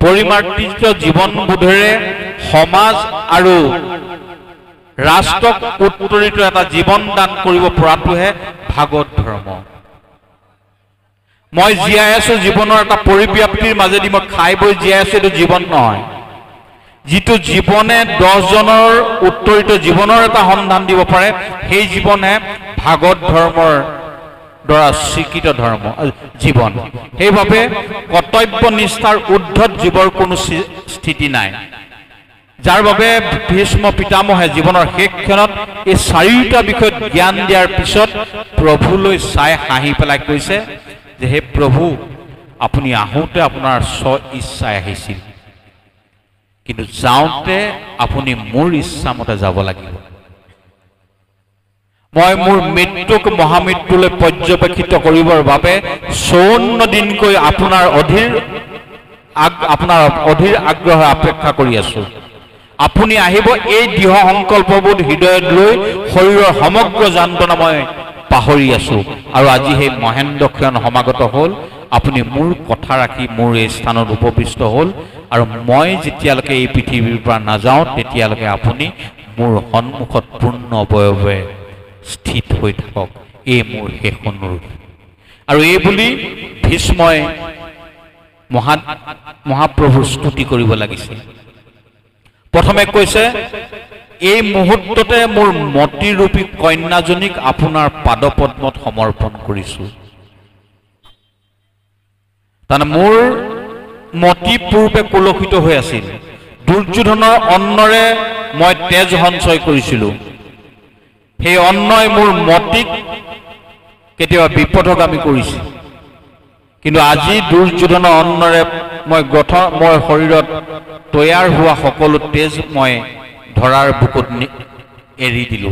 পৰিমাৰ্জিত জীৱনবোধেৰে সমাজ আৰু ৰাষ্ট্ৰক উত্তৰিত এটা জীৱন দান কৰিব পৰাটোহে ভাগৱত ধৰ্ম। মই জীয়াই আছো জীৱনৰ এটা পৰিব্যাপ্তিৰ মাজেদি মই খাই বৈ জীয়াই আছো, এইটো জীৱন নহয়। যিটো জীৱনে 10 জনৰ উত্তৰিত জীৱনৰ এটা সন্ধান দিব পাৰে, সেই জীৱনে ভাগৱত ধৰ্মৰ দ্বাৰা স্বীকৃত ধৰ্ম জীৱন। সেইবাবে কৰ্তব্য নিষ্ঠাৰ ঊৰ্ধ্বত জীৱৰ কোনো স্থিতি নাই, যাৰ বাবে ভীষ্ম পিতামহে জীৱনৰ শেষ ক্ষণত এই চাৰিটা বিষয়ত জ্ঞান দিয়াৰ পিছত প্ৰভুলৈ চাই হাঁহি পেলাই কৈছে যে হে প্ৰভু, আপুনি আহোঁতে আপোনাৰ ইচ্ছাই আহিছিল, কিন্তু যাওঁতে আপুনি মোৰ ইচ্ছামতে যাব লাগিব। মই মোৰ মৃত্যুক মহামৃত্যুলৈ পৰ্যবেক্ষিত কৰিবৰ বাবে 54 দিনকৈ আপোনাৰ অধীৰ আগ্ৰহে অপেক্ষা কৰি আছো। আপুনি আহিব, এই দৃঢ় সংকল্পবোধ হৃদয়ত লৈ শৰীৰৰ সমগ্ৰ যান্ত্ৰণা মই পাহৰি আছো, আৰু আজি সেই মহেন্দ্ৰ ক্ষণ সমাগত হ'ল। আপুনি মোৰ কথা ৰাখি মোৰ এই স্থানত উপবিষ্ট হ'ল, আৰু মই যেতিয়ালৈকে এই পৃথিৱীৰ পৰা নাযাওঁ তেতিয়ালৈকে আপুনি মোৰ সন্মুখত পূৰ্ণ অৱয়ৱে স্থিত হৈ থাকক, এই মোৰ শেষ অনুৰোধ। আৰু এই বুলি ভীষ্মই মহাপ্ৰভুৰ স্তুতি কৰিব লাগিছিল। প্ৰথমে কৈছে, এই মুহূৰ্ততে মোৰ মতিৰূপী কন্যাজনীক আপোনাৰ পাদপদ্মত সমৰ্পণ কৰিছো। তাৰমানে মোৰ মতি পূৰ্বে কলুষিত হৈ আছিল, দুৰ্যোধনৰ অন্নৰে মই তেজ সঞ্চয় কৰিছিলো। সেই অন্নই মোৰ মতিক কেতিয়াবা বিপদগামী কৰিছিল, কিন্তু আজি দুৰ্যোধনৰ অন্নৰে মই শৰীৰত তৈয়াৰ হোৱা সকলো তেজ মই ধৰাৰ বুকুত এৰি দিলো।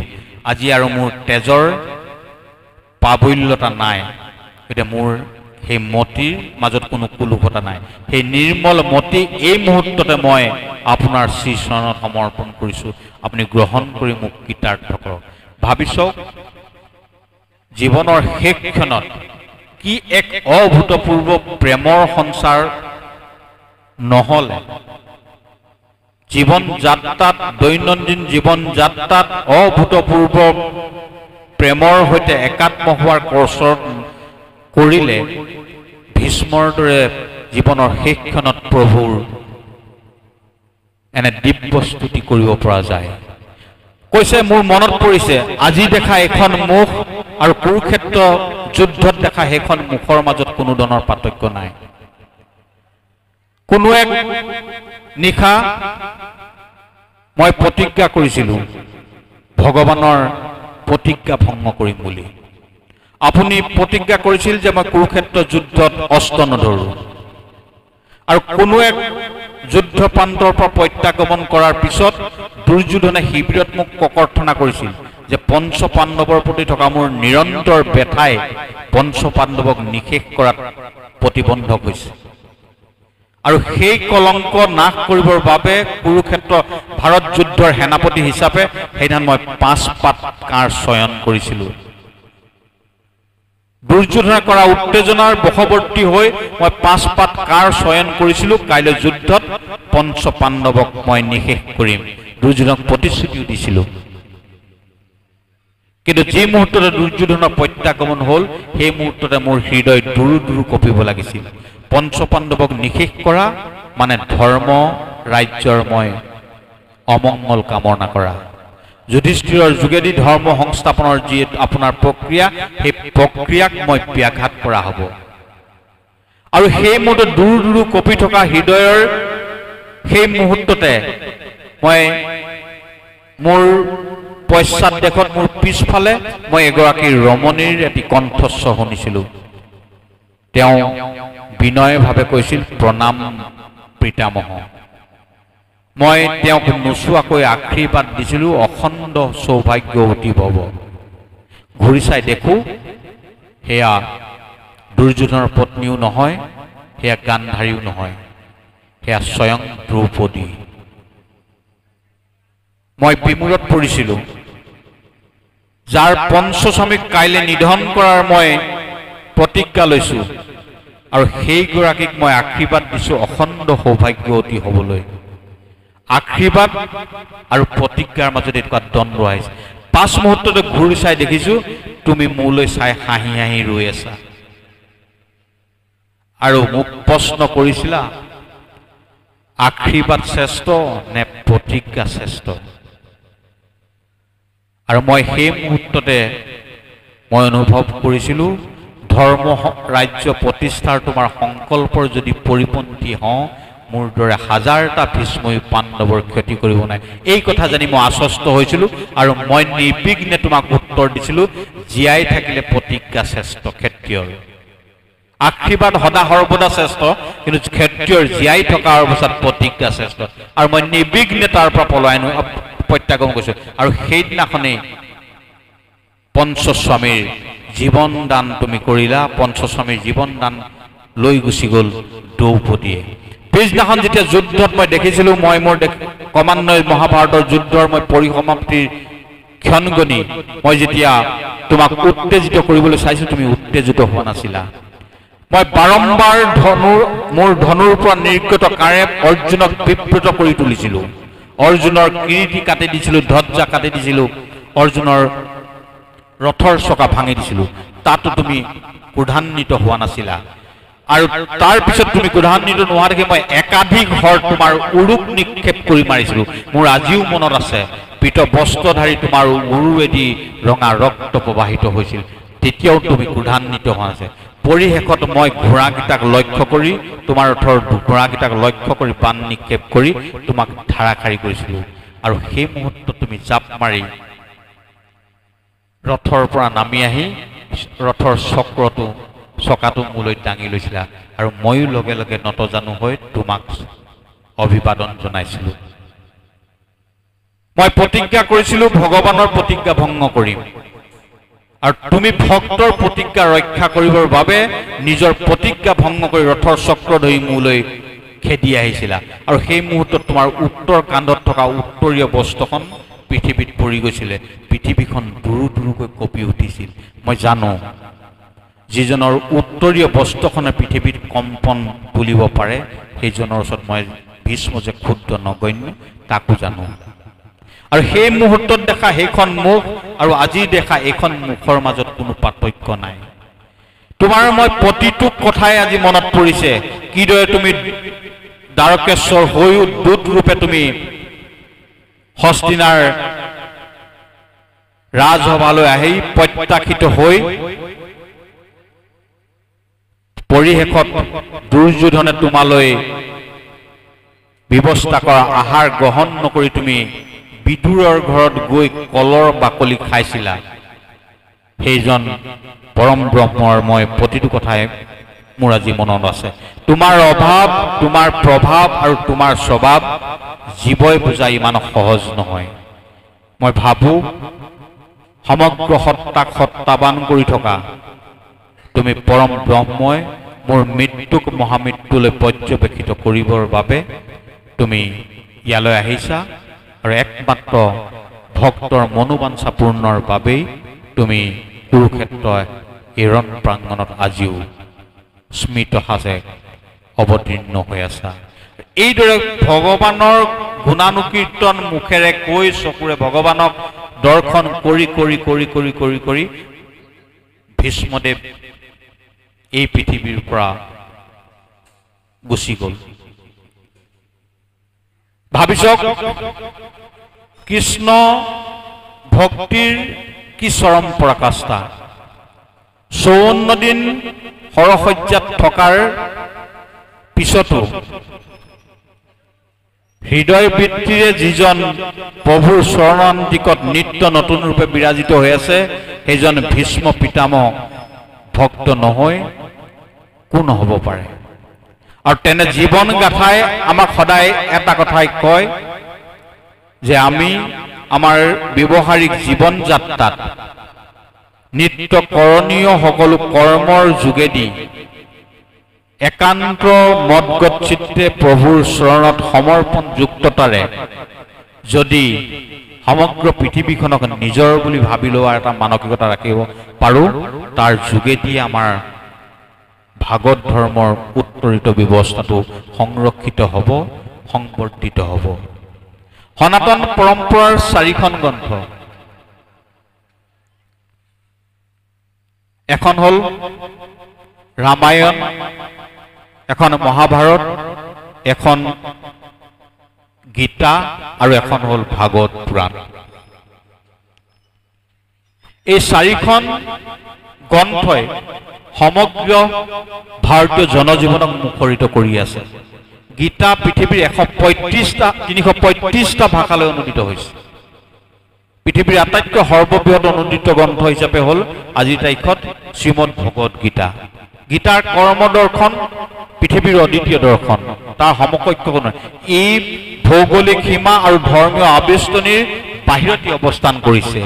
আজি আৰু মোৰ তেজৰ প্ৰাবল্যতা নাই, এতিয়া মোৰ সেই মতিৰ মাজত কোনো কুলুষতা নাই। সেই নিৰ্মল মতি এই মুহূৰ্ততে মই আপোনাৰ শ্ৰীচৰণত সমৰ্পণ কৰিছো, আপুনি গ্ৰহণ কৰি মোক কৃতাৰ্থ কৰক। ভাবি চাওক, জীৱনৰ শেষ ক্ষণত কি এক অভূতপূৰ্ব প্ৰেমৰ সঞ্চাৰ নহ'লে জীৱন যাত্ৰাত, দৈনন্দিন জীৱন যাত্ৰাত অভূতপূৰ্ব প্ৰেমৰ সৈতে একাত্ম হোৱাৰ কচৰৎ কৰিলে ভীষ্মৰ দৰে জীৱনৰ শেষ ক্ষণত প্ৰভুৰ এনে দিব্য স্তুতি কৰিব পৰা যায়। কৈছে, মোৰ মনত পৰিছে আজি দেখা এখন মুখ আৰু কুৰুক্ষেত্ৰ যুদ্ধত দেখা সেইখন মুখৰ মাজত কোনো ধৰণৰ পাৰ্থক্য নাই। কোনো এক নিশা মই প্ৰতিজ্ঞা কৰিছিলো ভগৱানৰ প্ৰতিজ্ঞা ভংগ কৰিম বুলি। আপুনি প্ৰতিজ্ঞা কৰিছিল যে মই কুৰুক্ষেত্ৰ যুদ্ধত অস্ত্ৰ নধৰো, আৰু কোনো এক যুদ্ধ প্ৰান্তৰ পৰা প্ৰত্যাগমন কৰাৰ পিছত দুৰ্যোধনে শিবিৰত মোক ককৰ্থনা কৰিছিল যে পঞ্চ পাণ্ডৱৰ প্ৰতি থকা মোৰ নিৰন্তৰ ব্যথাই পঞ্চ পাণ্ডৱক নিশেষ কৰাত প্ৰতিবন্ধক হৈছে, আৰু সেই কলংক নাশ কৰিবৰ বাবে কুৰুক্ষেত্ৰ ভাৰত যুদ্ধৰ সেনাপতি হিচাপে সেইদিনা মই 5 পাত কাঁড় চয়ন কৰিছিলো। দুৰ্যোধনে কৰা উত্তেজনাৰ বশৱৰ্তী হৈ মই 5 পাত কাঁড় চয়ন কৰিছিলো, কাইলৈ যুদ্ধত পঞ্চ পাণ্ডৱক মই নিশেষ কৰিম, দুৰ্যোধনক প্ৰতিশ্ৰুতিও দিছিলো। কিন্তু যি মুহূৰ্ততে দুৰ্যোধনৰ প্ৰত্যাগমন হ'ল, সেই মুহূৰ্ততে মোৰ হৃদয় দুৰু দুৰু কঁপিব লাগিছিল। পঞ্চ পাণ্ডৱক নিশেষ কৰা মানে ধৰ্ম ৰাজ্যৰ মই অমংগল কামনা কৰা। যুধিষ্ঠিৰৰ যোগেদি ধৰ্ম সংস্থাপনৰ যি আপোনাৰ প্ৰক্ৰিয়া, সেই প্ৰক্ৰিয়াক মই ব্যাঘাত কৰা হ'ব। আৰু সেই মুহূৰ্তত দুৰু দুৰু কঁপি থকা হৃদয়ৰ সেই মুহূৰ্ততে মই মোৰ পশ্চাৎ দেশত মোৰ পিছফালে মই এগৰাকী ৰমণীৰ এটি কণ্ঠস্বৰ শুনিছিলো। তেওঁ বিনয়ভাৱে কৈছিল, প্ৰণাম পিতামহ। মই তেওঁক নোচোৱাকৈ আশীৰ্বাদ দিছিলো, অখণ্ড সৌভাগ্যৱতী ভৱ। ঘূৰি চাই দেখো সেয়া দুৰ্যোধনৰ পত্নীও নহয়, সেয়া গান্ধাৰীও নহয়, সেয়া স্বয়ং দ্ৰৌপদী। মই বিমূৰত পৰিছিলোঁ, যাৰ পঞ্চস্বামীক কাইলৈ নিধন কৰাৰ মই প্ৰতিজ্ঞা লৈছোঁ, আৰু সেইগৰাকীক মই আশীৰ্বাদ দিছোঁ অখণ্ড সৌভাগ্যৱতী হ'বলৈ। আশীৰ্বাদ আৰু প্ৰতিজ্ঞাৰ মাজত এনেকুৱা দ্বন্দ্ব আহিছে। পাঁচ মুহূৰ্ততে ঘূৰি চাই দেখিছোঁ তুমি মোলৈ চাই হাঁহি হাঁহি ৰৈ আছা, আৰু মোক প্ৰশ্ন কৰিছিলা আশীৰ্বাদ শ্ৰেষ্ঠ নে প্ৰতিজ্ঞা শ্ৰেষ্ঠ। আৰু মই সেই মুহূৰ্ততে মই অনুভৱ কৰিছিলোঁ ধৰ্ম ৰাজ্য প্ৰতিষ্ঠাৰ তোমাৰ সংকল্পৰ যদি পৰিপন্থী হওঁ, মোৰ দৰে হাজাৰটা ভীষ্ময়ী পাণ্ডৱৰ ক্ষতি কৰিব নাই। এই কথা জানি মই আশ্বস্ত হৈছিলোঁ, আৰু মই নিৰ্বিঘ্নে তোমাক উত্তৰ দিছিলোঁ জীয়াই থাকিলে প্ৰতিজ্ঞা শ্ৰেষ্ঠ ক্ষত্ৰিয়ৰ। আশীৰ্বাদ সদা সৰ্বদা শ্ৰেষ্ঠ, কিন্তু ক্ষত্ৰিয়ৰ জীয়াই থকাৰ অৱস্থাত প্ৰতিজ্ঞা শ্ৰেষ্ঠ। আৰু মই নিৰ্বিঘ্নে তাৰ পৰা পলাই প্ৰত্যাগমন কৰিছোঁ। আৰু সেইদিনাখনেই পঞ্চস্বামীৰ জীৱন দান তুমি কৰিলা। পঞ্চস্বামীৰ জীৱন দান লৈ গুচি গ'ল দ্ৰৌপদীয়ে। পিছদিনাখন যেতিয়া যুদ্ধত মই দেখিছিলোঁ, মই মোৰ ক্ৰমান্বয়ে মহাভাৰতৰ যুদ্ধৰ মই পৰিসমাপ্তিৰ ক্ষণগণি মই যেতিয়া তোমাক উত্তেজিত কৰিবলৈ চাইছোঁ, তুমি উত্তেজিত হোৱা নাছিলা। মই বাৰম্বাৰ মোৰ ধনুৰ পৰা নিৰ্গত কাঁড়ে অৰ্জুনক বিব্ৰত কৰি তুলিছিলোঁ। অৰ্জুনৰ কিৰীটি কাটি দিছিলোঁ, ধ্বজা কাটি দিছিলোঁ, অৰ্জুনৰ ৰথৰ চকা ভাঙি দিছিলোঁ। তাতো তুমি ক্ৰোধান্বিত হোৱা নাছিলা। আৰু তাৰ পিছত তুমি ক্ৰোধান্বিত নোহোৱা দেখি মই একাধিক হৰ তোমাৰ উৰুক নিক্ষেপ কৰি মাৰিছিলোঁ। মোৰ আজিও মনত আছে, পীত বস্ত্ৰধাৰী তোমাৰ উৰুৱেদি ৰঙা ৰক্ত প্ৰবাহিত হৈছিল। তেতিয়াও তুমি ক্ৰোধান্বিত হোৱা নাছিল। পৰিশেষত মই ঘোঁৰাকেইটাক লক্ষ্য কৰি, তোমাৰ ৰথৰ ঘোঁৰাকেইটাক লক্ষ্য কৰি বাণ নিক্ষেপ কৰি তোমাক ধাৰাসাৰি কৰিছিলোঁ। আৰু সেই মুহূৰ্তত তুমি জাপ মাৰি ৰথৰ পৰা নামি আহি ৰথৰ চকাটো মোলৈ দাঙি লৈছিলা, আৰু ময়ো লগে লগে নতজানু হৈ তোমাক অভিবাদন জনাইছিলোঁ। মই প্ৰতিজ্ঞা কৰিছিলোঁ ভগৱানৰ প্ৰতিজ্ঞা ভংগ কৰিম, আৰু তুমি ভক্তৰ প্ৰতিজ্ঞা ৰক্ষা কৰিবৰ বাবে নিজৰ প্ৰতিজ্ঞা ভংগ কৰি ৰথৰ চক্ৰ ধৰি মোলৈ খেদি আহিছিলা। আৰু সেই মুহূৰ্তত তোমাৰ উত্তৰ কান্ধত থকা উত্তৰীয় বস্ত্ৰখন পৃথিৱীত পৰি গৈছিলে। পৃথিৱীখন দুৰু দুৰুকৈ কঁপি উঠিছিল। মই জানো যিজনৰ উত্তৰীয় বস্ত্ৰখনে পৃথিৱীত কম্পন তুলিব পাৰে, সেইজনৰ ওচৰত মই ভীষ্ম যে ক্ষুদ্ৰ নগণ্য তাকো জানো। আৰু সেই মুহূৰ্তত দেখা সেইখন মুখ আৰু আজি দেখা এইখন মুখৰ মাজত কোনো পাৰ্থক্য নাই। তোমাৰ মই প্ৰতিটো কথাই আজি মনত পৰিছে, কিদৰে তুমি দ্বাৰকেশ্বৰ হৈও দূত ৰূপে তুমি হস্তিনাৰ ৰাজসভালৈ আহি প্ৰত্যাশিত হৈ পৰিশেষত দুৰ্যোধনে তোমালৈ ব্যৱস্থা কৰা আহাৰ গ্ৰহণ নকৰি তুমি বিদুৰৰ ঘৰত গৈ কলৰ বাকলি খাইছিলা। সেইজন পৰম ব্ৰহ্মৰ মই প্ৰতিটো কথাই মোৰ আজি মনত আছে। তোমাৰ অভাৱ, তোমাৰ প্ৰভাৱ আৰু তোমাৰ স্বভাৱ জীৱই বুজা ইমান সহজ নহয়। মই ভাবোঁ সমগ্ৰ সত্তাক সত্তাবান কৰি থকা তুমি পৰম ব্ৰহ্মই মোৰ মৃত্যুক মহামৃত্যুলৈ পৰ্যবেক্ষিত কৰিবৰ বাবে তুমি ইয়ালৈ আহিছা, আৰু একমাত্ৰ ভক্তৰ মনোবাঞ্ছা পূৰ্ণৰ বাবেই তুমি কুৰুক্ষেত্ৰ এই ৰণ প্ৰাংগণত আজিও স্মৃত সাজে অৱতীৰ্ণ হৈ আছা। এইদৰে ভগৱানৰ গুণানুকীৰ্তন মুখেৰে কৈ চকুৰে ভগৱানক দৰ্শন কৰি কৰি কৰি কৰি কৰি কৰি ভীষ্মদেৱ এই পৃথিৱীৰ পৰা গুচি গ'ল। ভাবিছক কৃষ্ণ ভক্তিৰ কি চৰম পৰাকাষ্ঠা। 54 দিন সৰসজ্জাত থকাৰ পিছতো হৃদয় বৃত্তিৰে যিজন প্ৰভুৰ চৰণান্তিকত নিত্য নতুন ৰূপে বিৰাজিত হৈ আছে, সেইজন ভীষ্ম পিতামহ ভক্ত নহয় কোন হ'ব পাৰে। আৰু তেনে জীৱন গাথাই আমাক সদায় এটা কথাই কয় যে আমি আমাৰ ব্যৱহাৰিক জীৱন যাত্ৰাত নিত্য কৰণীয় সকলো কৰ্মৰ যোগেদি একান্ত মদগত চিত্তে প্ৰভুৰ চৰণত সমৰ্পণযুক্ততাৰে যদি সমগ্ৰ পৃথিৱীখনক নিজৰ বুলি ভাবি লোৱাৰ এটা মানসিকতা ৰাখিব পাৰোঁ, তাৰ যোগেদি আমাৰ ভাগৱত ধৰ্মৰ উত্তৰিত ব্যৱস্থাটো সংৰক্ষিত হ'ব, সংবৰ্ধিত হ'ব। সনাতন পৰম্পৰাৰ 4খন গ্ৰন্থ, এখন হ'ল ৰামায়ণ, এখন মহাভাৰত, এখন গীতা আৰু এখন হ'ল ভাগৱত পুৰাণ। এই 4খন গ্ৰন্থই সমগ্ৰ ভাৰতীয় জনজীৱনক মুখৰিত কৰি আছে। গীতা পৃথিৱীৰ 335টা ভাষালৈ অনুদিত হৈছে। পৃথিৱীৰ আটাইতকৈ সৰ্ববৃহৎ অনুদিত গ্ৰন্থ হিচাপে হ'ল আজিৰ তাৰিখত শ্ৰীমদ ভগৱত গীতা। গীতাৰ কৰ্মদৰ্শন পৃথিৱীৰ অদ্বিতীয় দৰ্শন, তাৰ সমকক্ষ কোনো। ই ভৌগোলিক সীমা আৰু ধৰ্মীয় আবেষ্টনীৰ বাহিৰতে অৱস্থান কৰিছে।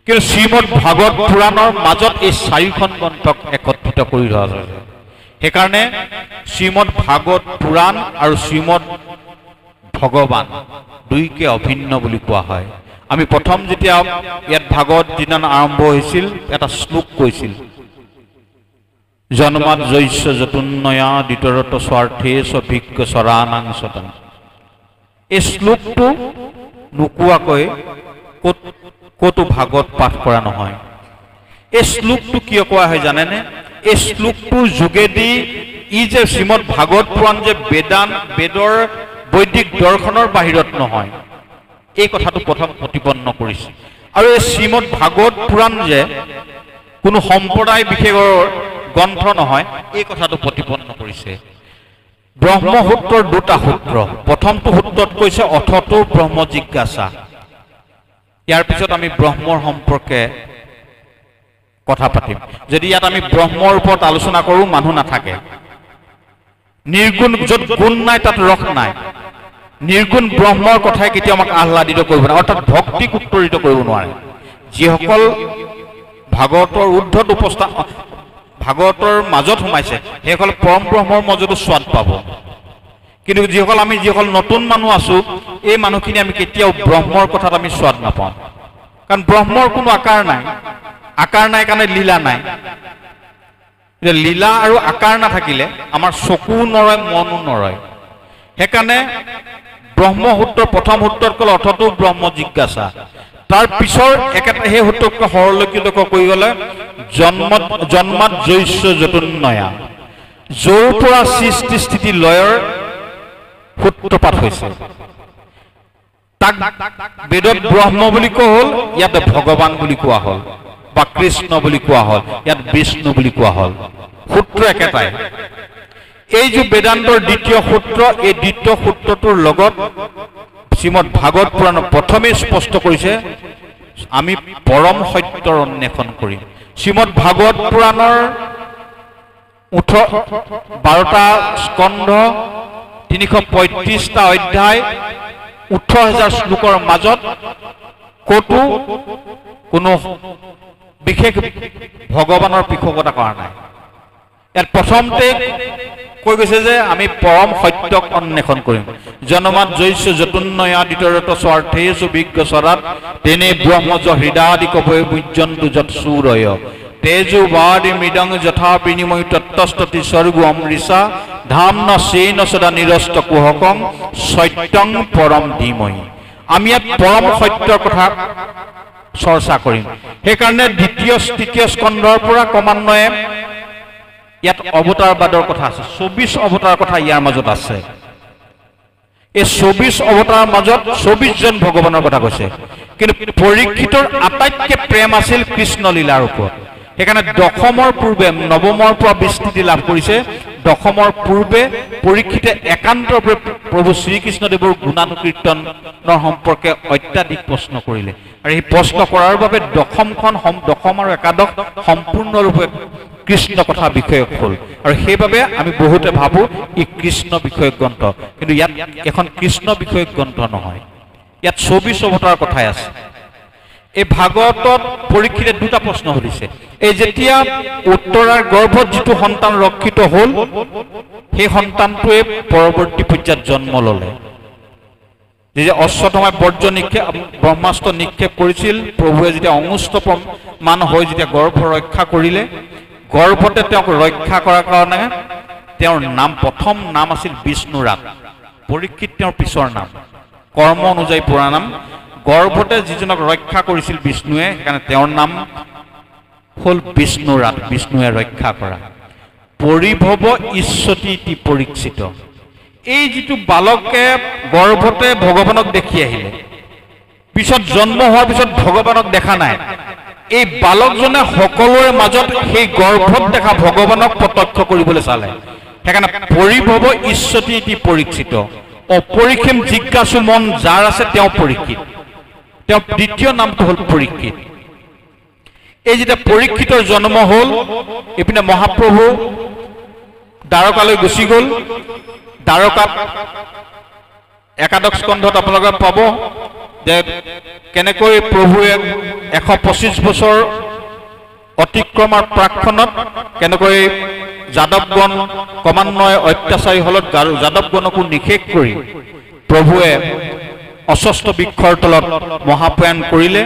কিন্তু শ্ৰীমদ ভাগৱত পুৰাণৰ মাজত এই 4খন গ্ৰন্থক একত্ৰিত কৰি ধৰা হৈছে। সেইকাৰণে শ্ৰীমদ ভাগৱত পুৰাণ আৰু শ্ৰীমদ ভগৱান দুইকে অভিন্ন বুলি কোৱা হয়। আমি প্ৰথম যেতিয়া ইয়াত ভাগৱত দিনান আৰম্ভ হৈছিল, এটা শ্লোক কৈছিল, জন্মাত জৈস্য যতুন্নয়া দ্বিতৰত স্বাৰ্থে স্বভিজ্ঞ চৰানাং সতম। এই শ্লোকটো নোকোৱাকৈ ক'তো ভাগৱত পাঠ কৰা নহয়। এই শ্লোকটো কিয় কোৱা হয় জানেনে? এই শ্লোকটোৰ যোগেদি ই যে শ্ৰীমদ ভাগৱত পুৰাণ যে বেদৰ বৈদিক দৰ্শনৰ বাহিৰত নহয়, এই কথাটো প্ৰথম প্ৰতিপন্ন কৰিছে। আৰু এই শ্ৰীমদ ভাগৱত পুৰাণ যে কোনো সম্প্ৰদায় বিশেষৰ গ্ৰন্থ নহয়, এই কথাটো প্ৰতিপন্ন কৰিছে। ব্ৰহ্মসূত্ৰৰ 2টা সূত্ৰ। প্ৰথমটো সূত্ৰত কৈছে অথতো ব্ৰহ্ম জিজ্ঞাসা। ইয়াৰ পিছত আমি ব্ৰহ্মৰ সম্পৰ্কে কথা পাতিম। যদি ইয়াত আমি ব্ৰহ্মৰ ওপৰত আলোচনা কৰোঁ, মানুহ নাথাকে। নিৰ্গুণ, য'ত গুণ নাই তাত ৰস নাই। নিৰ্গুণ ব্ৰহ্মৰ কথাই কেতিয়াও আমাক আহ্লাদিত কৰিব নোৱাৰে, অৰ্থাৎ ভক্তিক উত্তৰিত কৰিব নোৱাৰে। যিসকল ভাগৱতৰ ঊৰ্ধত ভাগৱতৰ মাজত সোমাইছে, সেইসকল পৰম ব্ৰহ্মৰ মাজতো স্বাদ পাব। কিন্তু যিসকল নতুন মানুহ আছো, এই মানুহখিনি আমি কেতিয়াও ব্ৰহ্মৰ কথাত আমি স্বাদ নাপাওঁ। কাৰণ ব্ৰহ্মৰ কোনো আকাৰ নাই। আকাৰ নাই কাৰণে লীলা নাই। লীলা আৰু আকাৰ নাথাকিলে আমাৰ চকু নৰয়, মনো নৰয়। সেইকাৰণে ব্ৰহ্মসূত্ৰৰ প্ৰথম সূত্ৰত ক'লে অথতো ব্ৰহ্ম জিজ্ঞাসা। তাৰ পিছৰ একেটা সেই সূত্ৰকে সৰলীকৃত কৰি গ'লে জন্মাত জৈস্য যতুন্নয়া, য'ৰ পৰা সৃষ্টি স্থিতি লয়ৰ সূত্ৰপাত হৈছে। তাক বেদত ব্ৰহ্ম বুলি কোৱা হ'ল, ইয়াত ভগৱান বুলি কোৱা হ'ল, বা কৃষ্ণ বুলি কোৱা হ'ল, ইয়াত বিষ্ণু বুলি কোৱা হ'ল। সূত্ৰ একেটাই। এই যে বেদান্তৰ দ্বিতীয় সূত্ৰ, এই দ্বিতীয় সূত্ৰটোৰ লগত শ্ৰীমদ ভাগৱত পুৰাণত প্ৰথমেই স্পষ্ট কৰিছে আমি পৰম সত্যৰ অন্বেষণ কৰিম। শ্ৰীমদ ভাগৱত পুৰাণৰ 12টা স্কন্ধ, 335টা অধ্যায়, 18,000 শ্লোকৰ মাজত ক'তো কোনো বিশেষ ভগৱানৰ পৃথকতা কৰা নাই। ইয়াত প্ৰথমতে কৈ গৈছে যে আমি পৰম সত্যক অন্বেষণ কৰিম। জন্মাত জৈস্য যতুন্নয়া দ্বিতৰত স্বাৰ্থেষু বিজ্ঞ চৰাত তেনে ব্ৰহ্মজ হৃদাদি কভয় মুজ্জন্তু যৎ সূৰয় তেজু বাদি মৃদং যথা বিনিময় তত্তস্ততি স্বৰ্গু অমৃষা ধাম্ন সেন সদা নিৰস্ত কুহকং সত্যং পৰম ধীমহি। আমি ইয়াত পৰম সত্যৰ কথা চৰ্চা কৰিম। সেইকাৰণে দ্বিতীয় তৃতীয় স্কন্ধৰ পৰা ক্ৰমান্বয়ে ইয়াত অৱতাৰবাদৰ কথা আছে। 24 অৱতাৰৰ কথা ইয়াৰ মাজত আছে। এই 24 অৱতাৰৰ মাজত 24জন ভগৱানৰ কথা কৈছে। কিন্তু পৰীক্ষিতৰ আটাইতকৈ প্ৰেম আছিল কৃষ্ণ লীলাৰ ওপৰত। সেইকাৰণে দশমৰ পূৰ্বে, নৱমৰ পৰা বিস্তৃতি লাভ কৰিছে। দশমৰ পূৰ্বে পৰীক্ষিতে একান্তৰূপে প্ৰভু শ্ৰীকৃষ্ণদেৱৰ গুণানুকীৰ্তনৰ সম্পৰ্কে অত্যাধিক প্ৰশ্ন কৰিলে। আৰু এই প্ৰশ্ন কৰাৰ বাবে দশম আৰু একাদশ সম্পূৰ্ণৰূপে কৃষ্ণ কথা বিষয়ক হ'ল। আৰু সেইবাবে আমি বহুতে ভাবো ই কৃষ্ণ বিষয়ক গ্ৰন্থ, কিন্তু ইয়াত এখন কৃষ্ণ বিষয়ক গ্ৰন্থ নহয়। ইয়াত 24 অৱতাৰৰ কথাই আছে। এই ভাগৱতত পৰীক্ষিতে দুটা প্ৰশ্ন সুধিছে। এই যেতিয়া উত্তৰাৰ গৰ্ভত যিটো সন্তান ৰক্ষিত হ'ল, সেই সন্তানটোৱে পৰৱৰ্তী পৰ্যায়ত জন্ম ল'লে। যেতিয়া অশ্বত্থামাই ব্ৰহ্মাস্ত্ৰ নিক্ষেপ কৰিছিল, প্ৰভুৱে যেতিয়া অঙুষ্ট মান হৈ যেতিয়া গৰ্ভ ৰক্ষা কৰিলে, গৰ্ভতে তেওঁক ৰক্ষা কৰাৰ কাৰণে তেওঁৰ নাম, প্ৰথম নাম আছিল বিষ্ণুৰাত। পৰীক্ষিত তেওঁৰ পিছৰ নাম, কৰ্ম অনুযায়ী পুৰা নাম। গৰ্ভতে যিজনক ৰক্ষা কৰিছিল বিষ্ণুৱে, সেইকাৰণে তেওঁৰ নাম হ'ল বিষ্ণুৰাত, বিষ্ণুৱে ৰক্ষা কৰা। পৰিভৱ ঈশ্বতী ইতি পৰীক্ষিত। এই যিটো বালকে গৰ্ভতে ভগৱানক দেখি আহিলে, পিছত জন্ম হোৱাৰ পিছত ভগৱানক দেখা নাই, এই বালকজনে সকলোৰে মাজত সেই গৰ্ভত দেখা ভগৱানক প্ৰত্যক্ষ কৰিবলৈ চালে। সেইকাৰণে পৰিভৱ ঈশ্বতী ইতি পৰীক্ষিত। অপৰিসীম জিজ্ঞাসু মন যাৰ আছে তেওঁ পৰীক্ষিত। তেওঁৰ দ্বিতীয় নামটো হ'ল পৰীক্ষিত। এই যেতিয়া পৰীক্ষিতৰ জন্ম হ'ল, এইপিনে মহাপ্ৰভু দ্বাৰকালৈ গুচি গ'ল। দ্বাৰকাত একাদশ স্কন্ধত আপোনালোকে পাব যে কেনেকৈ প্ৰভুৱে 125 বছৰ অতিক্ৰমৰ প্ৰাক্ষণত কেনেকৈ যাদৱগণ ক্ৰমান্বয়ে অত্যাচাৰী হলত যাদৱগণকো নিষেধ কৰি প্ৰভুৱে অস্বস্থ বৃক্ষৰ তলত মহাপ্ৰয়াণ কৰিলে,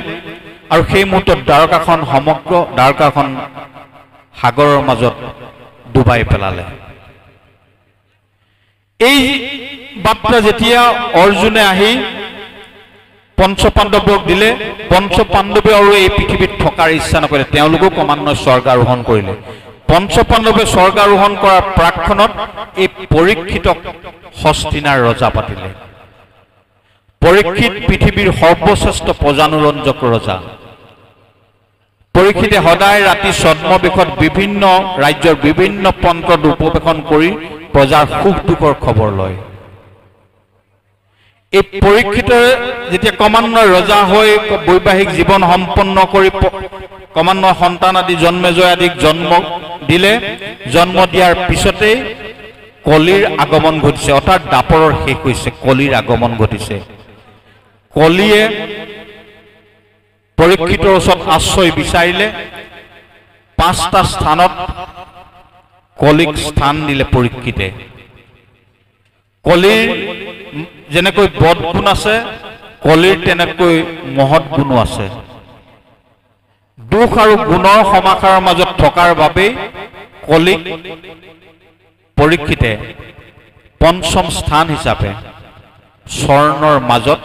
আৰু সেই মুহূৰ্তত দ্বাৰকাখন, সমগ্ৰ দ্বাৰকাখন সাগৰৰ মাজত ডুবাই পেলালে। এই বাৰ্তা যেতিয়া অৰ্জুনে আহি পঞ্চপাণ্ডৱক দিলে, পঞ্চপাণ্ডৱে আৰু এই পৃথিৱীত থকাৰ ইচ্ছা নকৰিলে, তেওঁলোকেও ক্ৰমান্বয়ে স্বৰ্গাৰোহণ কৰিলে। পঞ্চপাণ্ডৱে স্বৰ্গাৰোহণ কৰাৰ প্ৰাক্ষণত এই পৰীক্ষিতক হস্তিনাৰ ৰজা পাতিলে। পৰীক্ষিত পৃথিৱীৰ সৰ্বশ্ৰেষ্ঠ প্ৰজানুৰঞ্জক ৰজা। পৰীক্ষিতে সদায় ৰাতি ছদ্মবেশত বিভিন্ন ৰাজ্যৰ বিভিন্ন প্ৰান্তত উপবেশন কৰি প্ৰজাৰ সুখ দুখৰ খবৰ লয়। এই পৰীক্ষিতে যেতিয়া ক্ৰমান্বয়ে ৰজা হৈ বৈবাহিক জীৱন সম্পন্ন কৰি ক্ৰমান্বয়ে সন্তান আদি জন্মেজয় আদিক জন্ম দিলে, জন্ম দিয়াৰ পিছতেই কলিৰ আগমন ঘটিছে, অৰ্থাৎ দাপৰৰ শেষ হৈছে, কলিৰ আগমন ঘটিছে। কলিয়ে পৰীক্ষিতৰ ওচৰত আশ্ৰয় বিচাৰিলে। 5টা স্থানত কলিক স্থান দিলে পৰীক্ষিতে। কলিৰ যেনেকৈ বদগুণ আছে, কলিৰ তেনেকৈ মহৎ গুণো আছে। দুখ আৰু গুণৰ সমাসাৰৰ মাজত থকাৰ বাবেই কলিক পৰীক্ষিতে পঞ্চম স্থান হিচাপে স্বৰ্ণৰ মাজত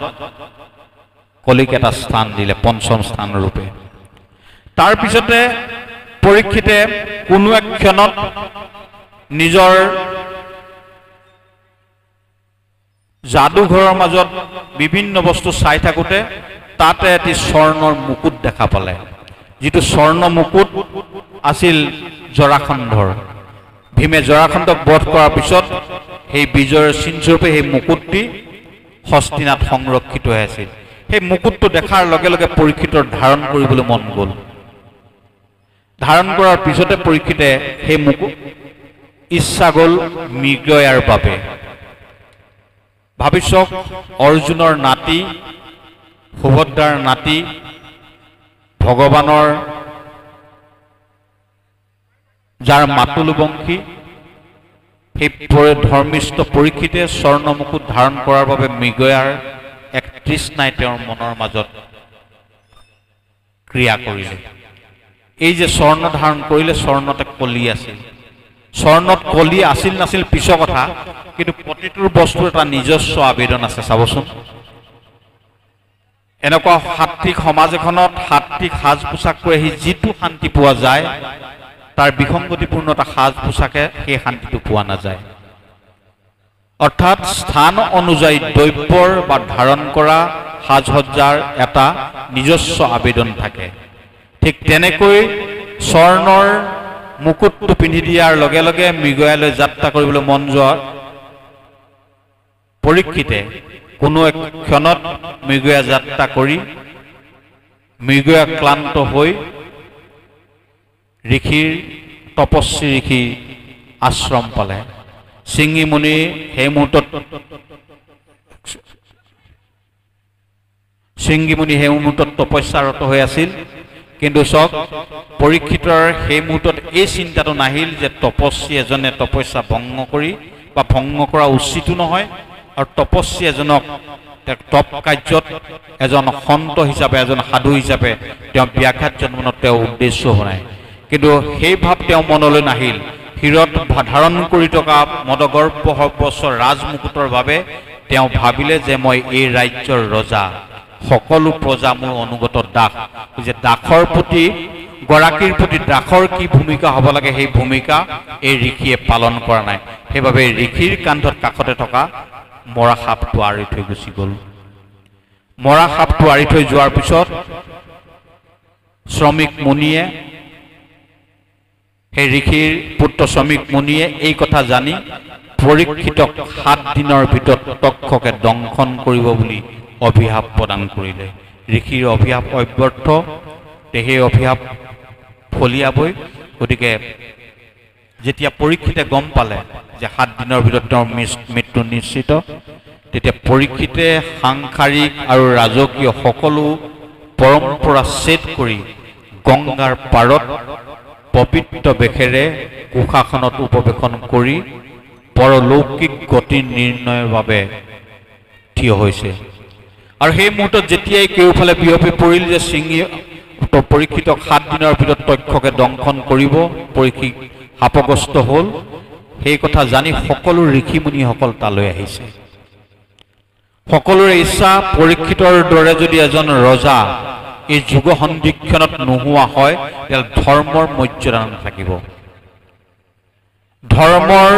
কলিক এটা স্থান দিলে, পঞ্চম স্থান ৰূপে। তাৰপিছতে পৰীক্ষিতে কোনো এক ক্ষণত নিজৰ যাদুঘৰৰ মাজত বিভিন্ন বস্তু চাই থাকোঁতে তাতে এটি স্বৰ্ণৰ মুকুট দেখা পালে, যিটো স্বৰ্ণ মুকুট আছিল জৰাখণ্ডৰ। ভীমে জৰাখণ্ডক বধ কৰাৰ পিছত সেই বিজয়ৰ চিনস্বৰূপে সেই মুকুটটি হস্তিনাত সংৰক্ষিত হৈ আছিল। সেই মুকুটটো দেখাৰ লগে লগে পৰীক্ষিতৰ ধাৰণ কৰিবলৈ মন গ'ল। ধাৰণ কৰাৰ পিছতে পৰীক্ষিতে সেই মুকুট ইচ্ছা গ'ল মৃগয়াৰ বাবে। ভাবি চাওক, অৰ্জুনৰ নাতি, সুভদ্ৰাৰ নাতি, ভগৱানৰ যাৰ মাতুল বংশী, সেই ধৰ্মিষ্ঠ পৰীক্ষিতে স্বৰ্ণ মুকুট ধাৰণ কৰাৰ বাবে মৃগয়াৰ এক তৃষ্ণাই তেওঁৰ মনৰ মাজত ক্ৰিয়া কৰিলে। এই যে স্বৰ্ণ ধাৰণ কৰিলে, স্বৰ্ণতে কলি আছিল। স্বৰ্ণত কলি আছিল নাছিল পিছৰ কথা, কিন্তু প্ৰতিটোৰ বস্তুৰ এটা নিজস্ব আবেদন আছে। চাবচোন, এনেকুৱা সাত্বিক সমাজ এখনত সাত্বিক সাজ পোছাক কৰি আহি যিটো শান্তি পোৱা যায়, তাৰ বিসংগতিপূৰ্ণ এটা সাজ পোছাকে সেই শান্তিটো পোৱা নাযায়। অৰ্থাৎ স্থান অনুযায়ী দ্ৰব্যৰ বা ধাৰণ কৰা সাজ সজ্জাৰ এটা নিজস্ব আবেদন থাকে। ঠিক তেনেকৈ স্বৰ্ণৰ মুকুটটো পিন্ধি দিয়াৰ লগে লগে মৃগয়ালৈ যাত্ৰা কৰিবলৈ মন যোৱা পৰীক্ষিতে কোনো এক ক্ষণত মৃগয়া যাত্ৰা কৰি মৃগয়া ক্লান্ত হৈ ঋষিৰ তপস্বী ঋষি আশ্ৰম পালে। সিংহী মুনি সেই মুহূৰ্তত শৃংগীমুনি সেই মুহূৰ্তত তপস্যাৰত হৈ আছিল। কিন্তু চাওক পৰীক্ষিতৰ সেই মুহূৰ্তত এই চিন্তাটো নাহিল যে তপস্বী এজনে তপস্যা ভংগ কৰি বা ভংগ কৰা উচিতো নহয়, আৰু তপস্বী এজনক তপ কাৰ্যত এজন সন্ত হিচাপে এজন সাধু হিচাপে তেওঁ ব্যাঘাত জন্মনত তেওঁ উদ্দেশ্য হোৱা। কিন্তু সেই ভাৱ তেওঁ মনলৈ নাহিল। শিৰত ধাৰণ কৰি থকা মদগৰ্ভ সৰ্বস্ব ৰাজমুকুটৰ বাবে তেওঁ ভাবিলে যে মই এই ৰাজ্যৰ ৰজা, সকলো প্ৰজা মোৰ অনুগত দাস। যে দাসৰ প্ৰতি গৰাকীৰ প্ৰতি দাসৰ কি ভূমিকা হ'ব লাগে সেই ভূমিকা এই ঋষিয়ে পালন কৰা নাই। সেইবাবে ঋষিৰ কান্ধত কাষতে থকা মৰা সাপটো আঁৰি থৈ গুচি গ'ল। মৰা সাপটো আঁৰি থৈ যোৱাৰ পিছত শ্ৰমিক মুনিয়ে, সেই ঋষিৰ পুত্ৰ শ্ৰমিক মুনিয়ে এই কথা জানি পৰীক্ষিতক 7 দিনৰ ভিতৰত তক্ষকে দংশন কৰিব বুলি অভিশাপ প্ৰদান কৰিলে। ঋষিৰ অভিশাপ অব্যৰ্থ, সেই অভিশাপ ফলিয়াবই। গতিকে যেতিয়া পৰীক্ষিতে গম পালে যে 7 দিনৰ ভিতৰত তেওঁৰ মৃত্যু নিশ্চিত, তেতিয়া পৰীক্ষিতে সাংসাৰিক আৰু ৰাজকীয় সকলো পৰম্পৰা ছেদ কৰি গংগাৰ পাৰত পবিত্ৰ বেশেৰে কুশাসনত উপৱেশন কৰি পৰলৌকিক গতি নিৰ্ণয়ৰ বাবে থিয় হৈছে। আৰু সেই মুহূৰ্তত যেতিয়াই কেউফালে বিয়পি পৰিল যে পৰীক্ষিতক 7 দিনৰ ভিতৰত তক্ষকে দংশন কৰিব, পৰীক্ষিত শাপগ্ৰস্ত হ'ল, সেই কথা জানি সকলো ঋষিমুনিসকল তালৈ আহিছে। সকলোৰে ইচ্ছা পৰীক্ষিতৰ দৰে যদি এজন ৰজা এই যুগ সন্ধিক্ষণত নোহোৱা হয়, তেতিয়াহ'লে ধৰ্মৰ মৰ্যাদা নাথাকিব। ধৰ্মৰ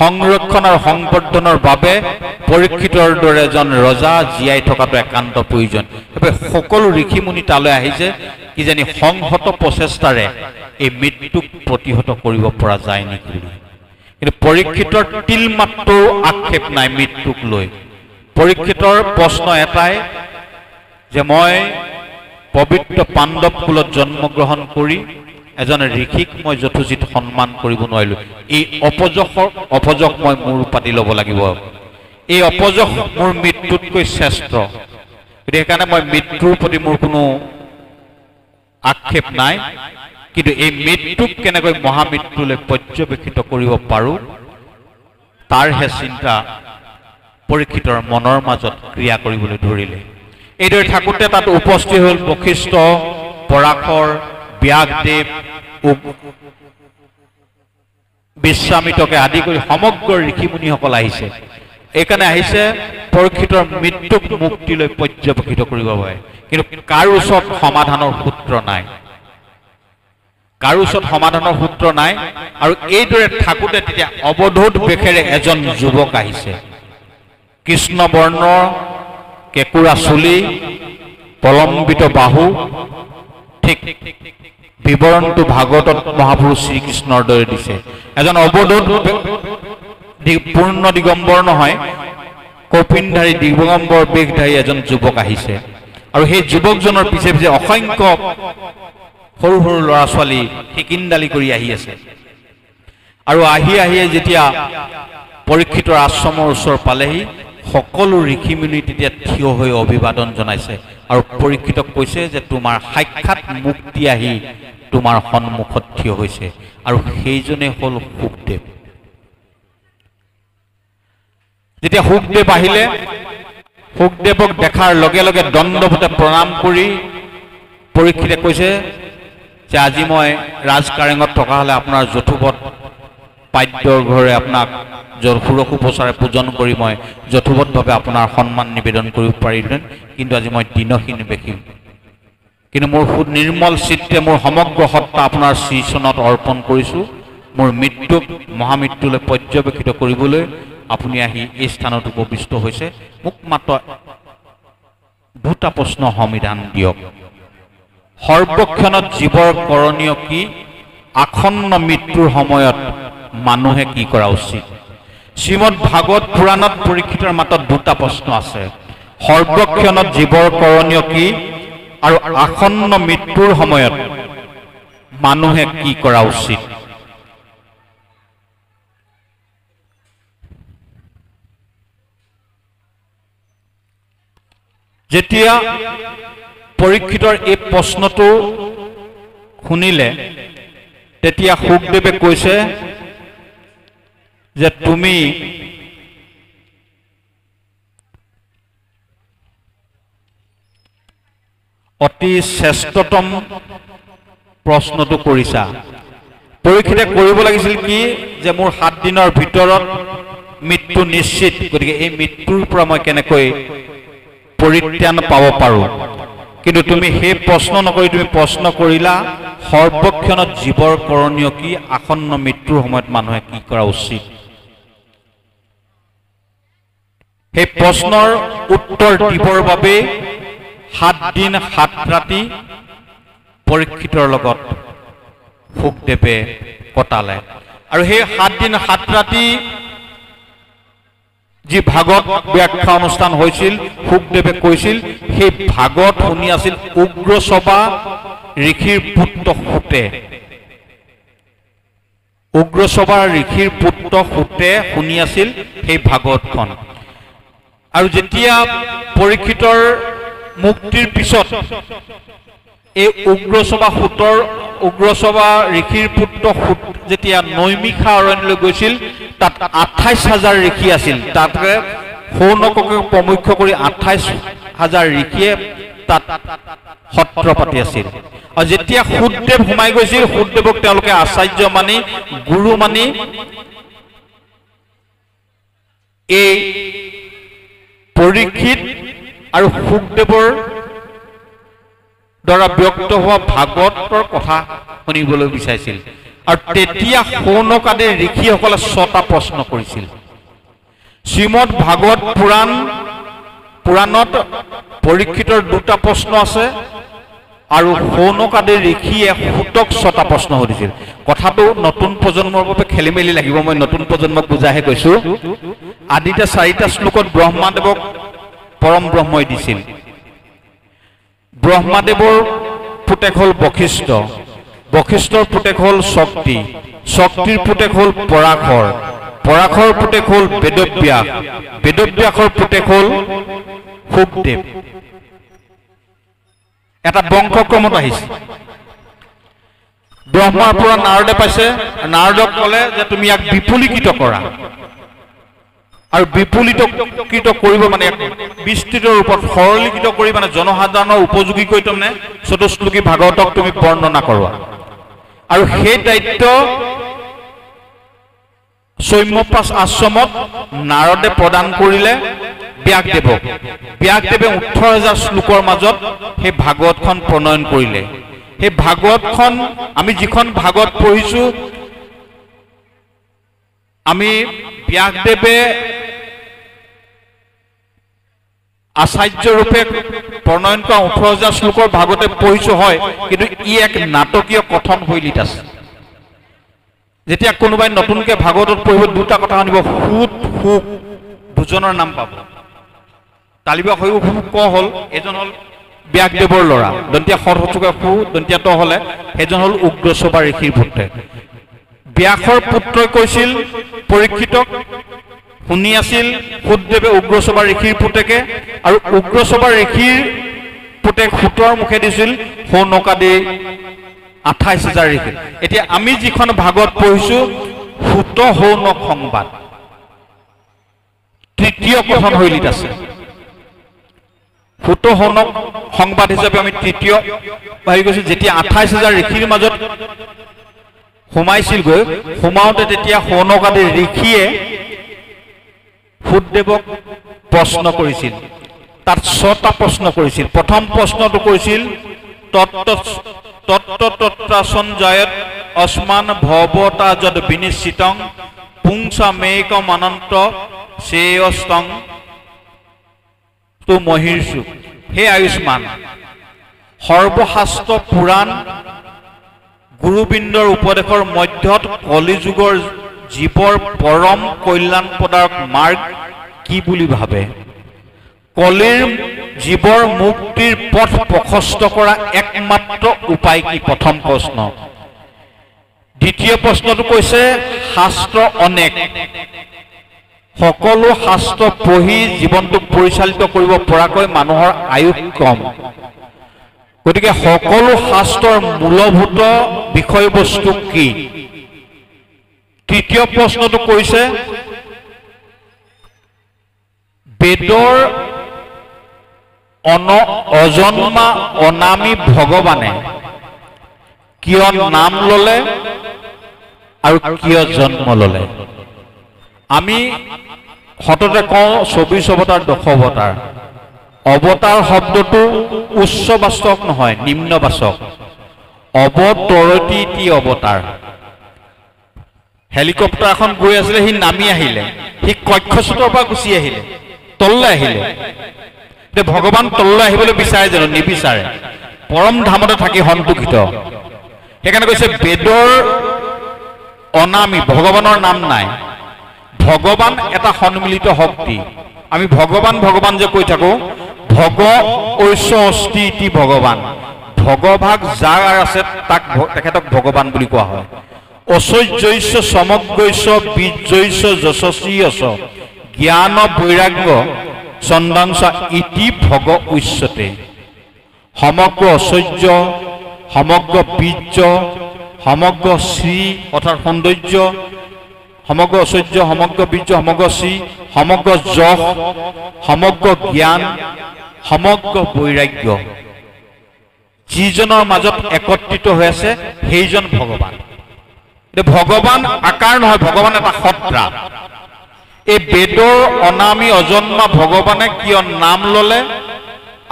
সংৰক্ষণ আৰু সংবৰ্ধনৰ বাবে পৰীক্ষিতৰ দৰে এজন ৰজা জীয়াই থকাটো একান্ত প্ৰয়োজন। সেইবাবে সকলো ঋষিমুনি তালৈ আহিছে কিজানি সংহত প্ৰচেষ্টাৰে এই মৃত্যুক প্ৰতিহত কৰিব পৰা যায় নেকি। কিন্তু পৰীক্ষিতৰ তিলমাত্ৰও আক্ষেপ নাই মৃত্যুক লৈ। পৰীক্ষিতৰ প্ৰশ্ন এটাই যে মই পবিত্ৰ পাণ্ডৱ কুলত জন্মগ্ৰহণ কৰি এজন ঋষিক মই যথোচিত সন্মান কৰিব নোৱাৰিলোঁ। এই অপযশ মই মূৰ পাতি ল'ব লাগিব। এই অপযশ মোৰ মৃত্যুতকৈ শ্ৰেষ্ঠ। গতিকে সেইকাৰণে মই মৃত্যুৰ প্ৰতি মোৰ কোনো আক্ষেপ নাই। কিন্তু এই মৃত্যুক কেনেকৈ মহামৃত্যুলৈ পৰ্যবেক্ষিত কৰিব পাৰোঁ, তাৰহে চিন্তা পৰীক্ষিতৰ মনৰ মাজত ক্ৰিয়া কৰিবলৈ ধৰিলে। এইদৰে থাকোঁতে তাত উপস্থিত হ'ল বশিষ্ঠ, পৰাশৰ, ব্যাসদেৱ, বিশ্বামিত্ৰকে আদি কৰি সমগ্ৰ ঋষিমুনিসকল আহিছে। এইকাৰণে আহিছে পৰীক্ষিতৰ মৃত্যুক মুক্তিলৈ পৰ্যবেক্ষিত কৰিব পাৰে। কিন্তু কাৰো ওচৰত সমাধানৰ সূত্ৰ নাই, কাৰো ওচৰত সমাধানৰ সূত্ৰ নাই। আৰু এইদৰে থাকোঁতে তেতিয়া অৱধূত বেশেৰে এজন যুৱক আহিছে। কৃষ্ণ বৰ্ণ, কেঁকুৰা চুলি, প্ৰলম্বিত বাহু, ঠিক বিৱৰণটো ভাগৱতত মহাপুৰুষ শ্ৰীকৃষ্ণৰ দৰে দিছে। এজন অৱধূত পূৰ্ণ দিগম্বৰ নহয়, কৌপিনধাৰী দিগম্বৰ বেশধাৰী এজন যুৱক আহিছে। আৰু সেই যুৱকজনৰ পিছে পিছে অসংখ্য সৰু সৰু ল'ৰা ছোৱালী খিকিন্দালি কৰি আহি আছে। আৰু আহিয়ে যেতিয়া পৰীক্ষিতৰ আশ্ৰমৰ ওচৰ পালেহি, সকলো ঋষিমুনি তেতিয়া থিয় হৈ অভিবাদন জনাইছে আৰু পৰীক্ষিতক কৈছে যে তোমাৰ সাক্ষাৎ মুক্তি আহি তোমাৰ সন্মুখত থিয় হৈছে। আৰু সেইজনে হ'ল শুকদেৱ। যেতিয়া শুকদেৱ আহিলে, শুকদেৱক দেখাৰ লগে লগে দণ্ডৱতে প্ৰণাম কৰি পৰীক্ষিতে কৈছে যে আজি মই ৰাজকাৰেঙত থকা হ'লে আপোনাৰ যথোপত পাদ্যৰ ঘৰে আপোনাক সুৰসোপচাৰে পূজন কৰি মই যথোপতভাৱে আপোনাৰ সন্মান নিবেদন কৰিব পাৰিলেন। কিন্তু আজি মই দিনহীন বেশিম। কিন্তু মোৰ নিৰ্মল চিত্তে মোৰ সমগ্ৰ সত্তা আপোনাৰ শ্ৰীচৰণত অৰ্পণ কৰিছোঁ। মোৰ মৃত্যুক মহামৃত্যুলৈ পৰ্যবেক্ষিত কৰিবলৈ আপুনি আহি এই স্থানত উপবিষ্ট হৈছে। মোক মাত্ৰ দুটা প্ৰশ্ন সমাধান দিয়ক। সৰ্বক্ষণত জীৱৰ কৰণীয় কি? আসন্ন মৃত্যুৰ সময়ত মানুহে কি কৰা উচিত? শ্ৰীমদ ভাগৱত পুৰাণত পৰীক্ষিতৰ মাত্ৰ দুটা প্ৰশ্ন আছে। সৰ্বক্ষণত জীৱৰ কৰণীয় কি আৰু আসন্ন মৃত্যুৰ সময়ত মানুহে কি কৰা উচিত? যেতিয়া পৰীক্ষিতৰ এই প্ৰশ্নটো শুনিলে তেতিয়া শুকদেৱে কৈছে যে তুমি অতি শ্ৰেষ্ঠতম প্ৰশ্নটো কৰিছা। পৰীক্ষিতে কৰিব লাগিছিল কি যে মোৰ 7 দিনৰ ভিতৰত মৃত্যু নিশ্চিত, গতিকে এই মৃত্যুৰ পৰা মই কেনেকৈ পৰিত্ৰাণ পাব পাৰোঁ। কিন্তু তুমি সেই প্ৰশ্ন নকৰি তুমি প্ৰশ্ন কৰিলা সৰ্বক্ষণত জীৱৰ কৰণীয় কি, আসন্ন মৃত্যুৰ সময়ত মানুহে কি কৰা উচিত। সেই প্ৰশ্নৰ উত্তৰ দিবৰ বাবে 7 দিন 7 ৰাতি পৰীক্ষিতৰ লগত শুকদেৱে কটালে। আৰু সেই 7 দিন 7 ৰাতি যি ভাগৱত ব্যাখ্যা অনুষ্ঠান হৈছিল, শুকদেৱে কৈছিল সেই ভাগৱত শুনি আছিল উগ্ৰসভা ঋষিৰ পুত্ৰ সূতে। উগ্ৰসভা ঋষিৰ পুত্ৰ সূতে শুনি আছিল সেই ভাগৱতখন। আৰু যেতিয়া পৰীক্ষিতৰ মুক্তিৰ পিছত এই উগ্ৰসভা ঋষিৰ পুত্ৰ সূত যেতিয়া নৈমিষা অৰণ্যলৈ গৈছিল, তাত 28,000 ঋষি আছিল। তাতে শৌনককে প্ৰমুখ্য কৰি 28,000 ঋষিয়ে তাত সত্ৰ পাতি আছিল। আৰু যেতিয়া শুকদেৱ সোমাই গৈছিল, শুকদেৱক তেওঁলোকে আচাৰ্য মানি গুৰু মানি এই পৰীক্ষিত আৰু শুকদেৱৰ দ্বাৰা ব্যক্ত হোৱা ভাগৱতৰ কথা শুনিবলৈ বিচাৰিছিল। আৰু তেতিয়া শৌনক আদি ঋষিসকলে 6টা প্ৰশ্ন কৰিছিল। শ্ৰীমদ ভাগৱত পুৰাণত পৰীক্ষিতৰ 2টা প্ৰশ্ন আছে আৰু শৌনক আদি ঋষিয়ে শুতক 6টা প্ৰশ্ন সুধিছিল। কথাটো নতুন প্ৰজন্মৰ বাবে খেলি মেলি লাগিব, মই নতুন প্ৰজন্মক বুজাহে কৈছো। আদিতে 4টা শ্লোকত ব্ৰহ্মাদেৱক পৰম ব্ৰহ্মই দিছিল। ব্ৰহ্মাদেৱৰ পুতেক হ'ল বশিষ্ঠ, বশিষ্ঠৰ পুতেক হ'ল শক্তি, শক্তিৰ পুতেক হ'ল পৰাশৰ, পৰাশৰ পুতেক হ'ল বেদব্যাস, বেদব্যাসৰ পুতেক হ'ল শুকদেৱ। এটা বংশক্ৰমত আহিছে। ব্ৰহ্মাৰ পৰা নাৰদে পাইছে, নাৰদক ক'লে যে তুমি ইয়াক বিপুলীকৃত কৰা। আৰু বিপুলীকৃত কৰিব মানে বিস্তৃত ৰূপত সৰলীকৃত কৰি মানে জনসাধাৰণৰ উপযোগী কৰি তাৰমানে চতুশ্লোকী ভাগৱতক তুমি বৰ্ণনা কৰোৱা। আৰু সেই দায়িত্ব সৌম্যপাস আশ্ৰমত নাৰদে প্ৰদান কৰিলে ব্যাসদেৱক। ব্যাসদেৱে 18,000 শ্লোকৰ মাজত সেই ভাগৱতখন প্ৰণয়ন কৰিলে। সেই ভাগৱতখন আমি যিখন ভাগৱত পঢ়িছো, আমি ব্যাসদেৱে আচাৰ্য ৰূপে প্ৰণয়ন কৰা 18,000 শ্লোকৰ ভাগৱতে পঢ়িছো হয়, কিন্তু ই এক নাটকীয় কথন শৈলীত আছে। যেতিয়া কোনোবাই নতুনকে ভাগৱতত পঢ়িব 2টা কথা শুনিব, সুত সুক, 2জনৰ নাম পাব। তালিবা হৈ ক হ'ল, এজন হ'ল ব্যাসদেৱৰ ল'ৰা, দন্তিয়া সৎসুকে সু, দন্তিয়া ত হ'লে সেইজন হ'ল উগ্ৰসভা ঋষিৰ পুত্ৰে। ব্যাসৰ পুত্ৰই কৈছিল পৰীক্ষিতক, শুনি আছিল শুকদেৱে উগ্ৰসভা ঋষিৰ পুতেকে, আৰু উগ্ৰসভা ঋষিৰ পুতেক সুতৰ মুখে দিছিল শৌনক আদি 28,000 ঋষি। এতিয়া আমি যিখন ভাগৱত পঢ়িছো সুত শৌনক সংবাদ 3য় কথন শৈলীত আছে। সুত শৌনক সংবাদ হিচাপে আমি 3য় হেৰি কৈছো। যেতিয়া 28,000 ঋষিৰ মাজত সোমাইছিলগৈ, সোমাওতে তেতিয়া শৌনক আদি ঋষিয়ে শুকদেৱক প্ৰশ্ন কৰিছিল। তাত 6টা প্ৰশ্ন কৰিছিল। প্ৰথম প্ৰশ্নটো কৰিছিল তত্ত্বতত্ৰাসঞ্জায়ত অস্মান ভৱতা যদ বিনিশ্চিতং পুংসামেকম অনন্ত শ্ৰেয়স্তং তু মহিৰ্ষু। হে আয়ুষ্মান, সৰ্বশাস্ত্ৰ পুৰাণ গুৰুবৃন্দৰ উপদেশৰ মধ্যত কলিযুগৰ জীৱৰ পৰম কল্যাণ পদাৰ মাৰ্গ কি বুলি ভাবে? কলিৰ জীৱৰ মুক্তিৰ পথ প্ৰশস্ত কৰা একমাত্ৰ উপায় কি? প্ৰথম প্ৰশ্ন। দ্বিতীয় প্ৰশ্নটো কৈছে শাস্ত্ৰ অনেক, সকলো শাস্ত্ৰ পঢ়ি জীৱনটোক পৰিচালিত কৰিব পৰাকৈ মানুহৰ আয়ুস কম। গতিকে সকলো শাস্ত্ৰৰ মূলভূত বিষয়বস্তু কি? তৃতীয় প্ৰশ্নটো কৈছে বেদৰ অজন্মা অনামী ভগৱানে কিয় নাম ললে আৰু কিয় জন্ম ললে? আমি সততে কওঁ 24 অৱতাৰ 10 অৱতাৰ। অৱতাৰ শব্দটো উচ্চবাচক নহয়, নিম্নবাচক। অৱতৰতি ইতি অৱতাৰ। হেলিকপ্টাৰ এখন গৈ আছিলে, সি নামি আহিলে, সি কক্ষচুতৰ পৰা গুচি আহিলে, তললৈ আহিলে। এতিয়া ভগৱান তললৈ আহিবলৈ বিচাৰে জানো? নিবিচাৰে। পৰম ধামতে থাকি সন্তোষিত। সেইকাৰণে কৈছে বেদৰ অনামী, ভগৱানৰ নাম নাই। ভগৱান এটা সন্মিলিত শক্তি। আমি ভগৱান ভগৱান যে কৈ থাকো, ভগ ঐশ্য অস্তি ইতি ভগৱান। ভগভাগ যাৰ আছে তাক তেখেতক ভগৱান বুলি কোৱা হয়। ঐশ্বৰ্যৈশ্য সমগ্ৰৈশ্য বীৰ্যৈশ্য যশস্বীয়চ জ্ঞান বৈৰাগ্য চন্দাংশ ইতি ভগ উচ্যতে। সমগ্ৰ ঐশ্বৰ্য, সমগ্ৰ বীৰ্য, সমগ্ৰ শ্ৰী অৰ্থাৎ সৌন্দৰ্য, সমগ্ৰ ঐশ্বৰ্য, সমগ্ৰ বীৰ্য, সমগ্ৰ শ্ৰী, সমগ্ৰ যশ, সমগ্ৰ জ্ঞান, সমগ্ৰ বৈৰাগ্য যিজনৰ মাজত একত্ৰিত হৈ আছে সেইজন ভগৱান। ভগৱান আকাৰ নহয়, ভগৱান এটা সত্তা। এই বেদৰ অনামী অজন্মা ভগৱানে কিয় নাম ললে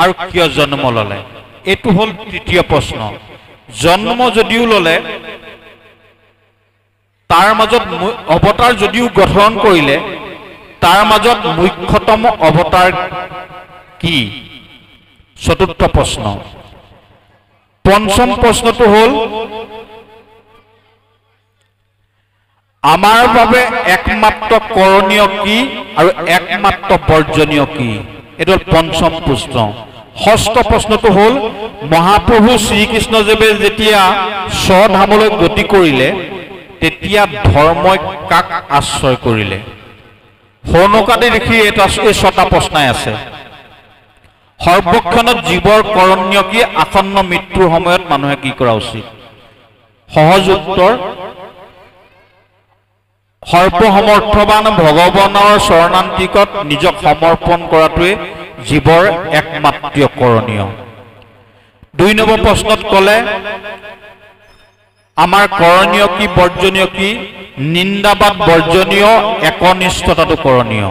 আৰু কিয় জন্ম ললে? এইটো হল তৃতীয় প্ৰশ্ন। জন্ম যদিও ললে, তাৰ মাজত অৱতাৰ যদিও গঠন কৰিলে, তাৰ মাজত মুখ্যতম অৱতাৰ কি? চতুৰ্থ প্ৰশ্ন। পঞ্চম প্ৰশ্নটো হল আমাৰ বাবে একমাত্ৰ কৰণীয় কি আৰু একমাত্ৰ বৰ্জনীয় কি? এইটো হল পঞ্চম প্ৰশ্ন। ষষ্ঠ প্ৰশ্নটো হল মহাপ্ৰভু শ্ৰীকৃষ্ণদেৱে যেতিয়া স্বধামলৈ গতি কৰিলে তেতিয়া ধৰ্মই কাক আশ্ৰয় কৰিলে? সৌনকাদি ঋষিৰ এই 6টা প্ৰশ্নই আছে। সৰ্বক্ষণত জীৱৰ কৰণীয় কি? আসন্ন মৃত্যুৰ সময়ত মানুহে কি কৰা উচিত? সহজ উত্তৰ, সৰ্বসমৰ্থবান ভগৱানৰ শৰণান্তিকত নিজক সমৰ্পণ কৰাটোৱে জীৱৰ একমাত্ৰ কৰণীয়। 2 নম্বৰ প্ৰশ্নত কলে আমাৰ কৰণীয় কি, বৰ্জনীয় কি? নিন্দাবাদ বৰ্জনীয়, একনিষ্ঠতাটো কৰণীয়।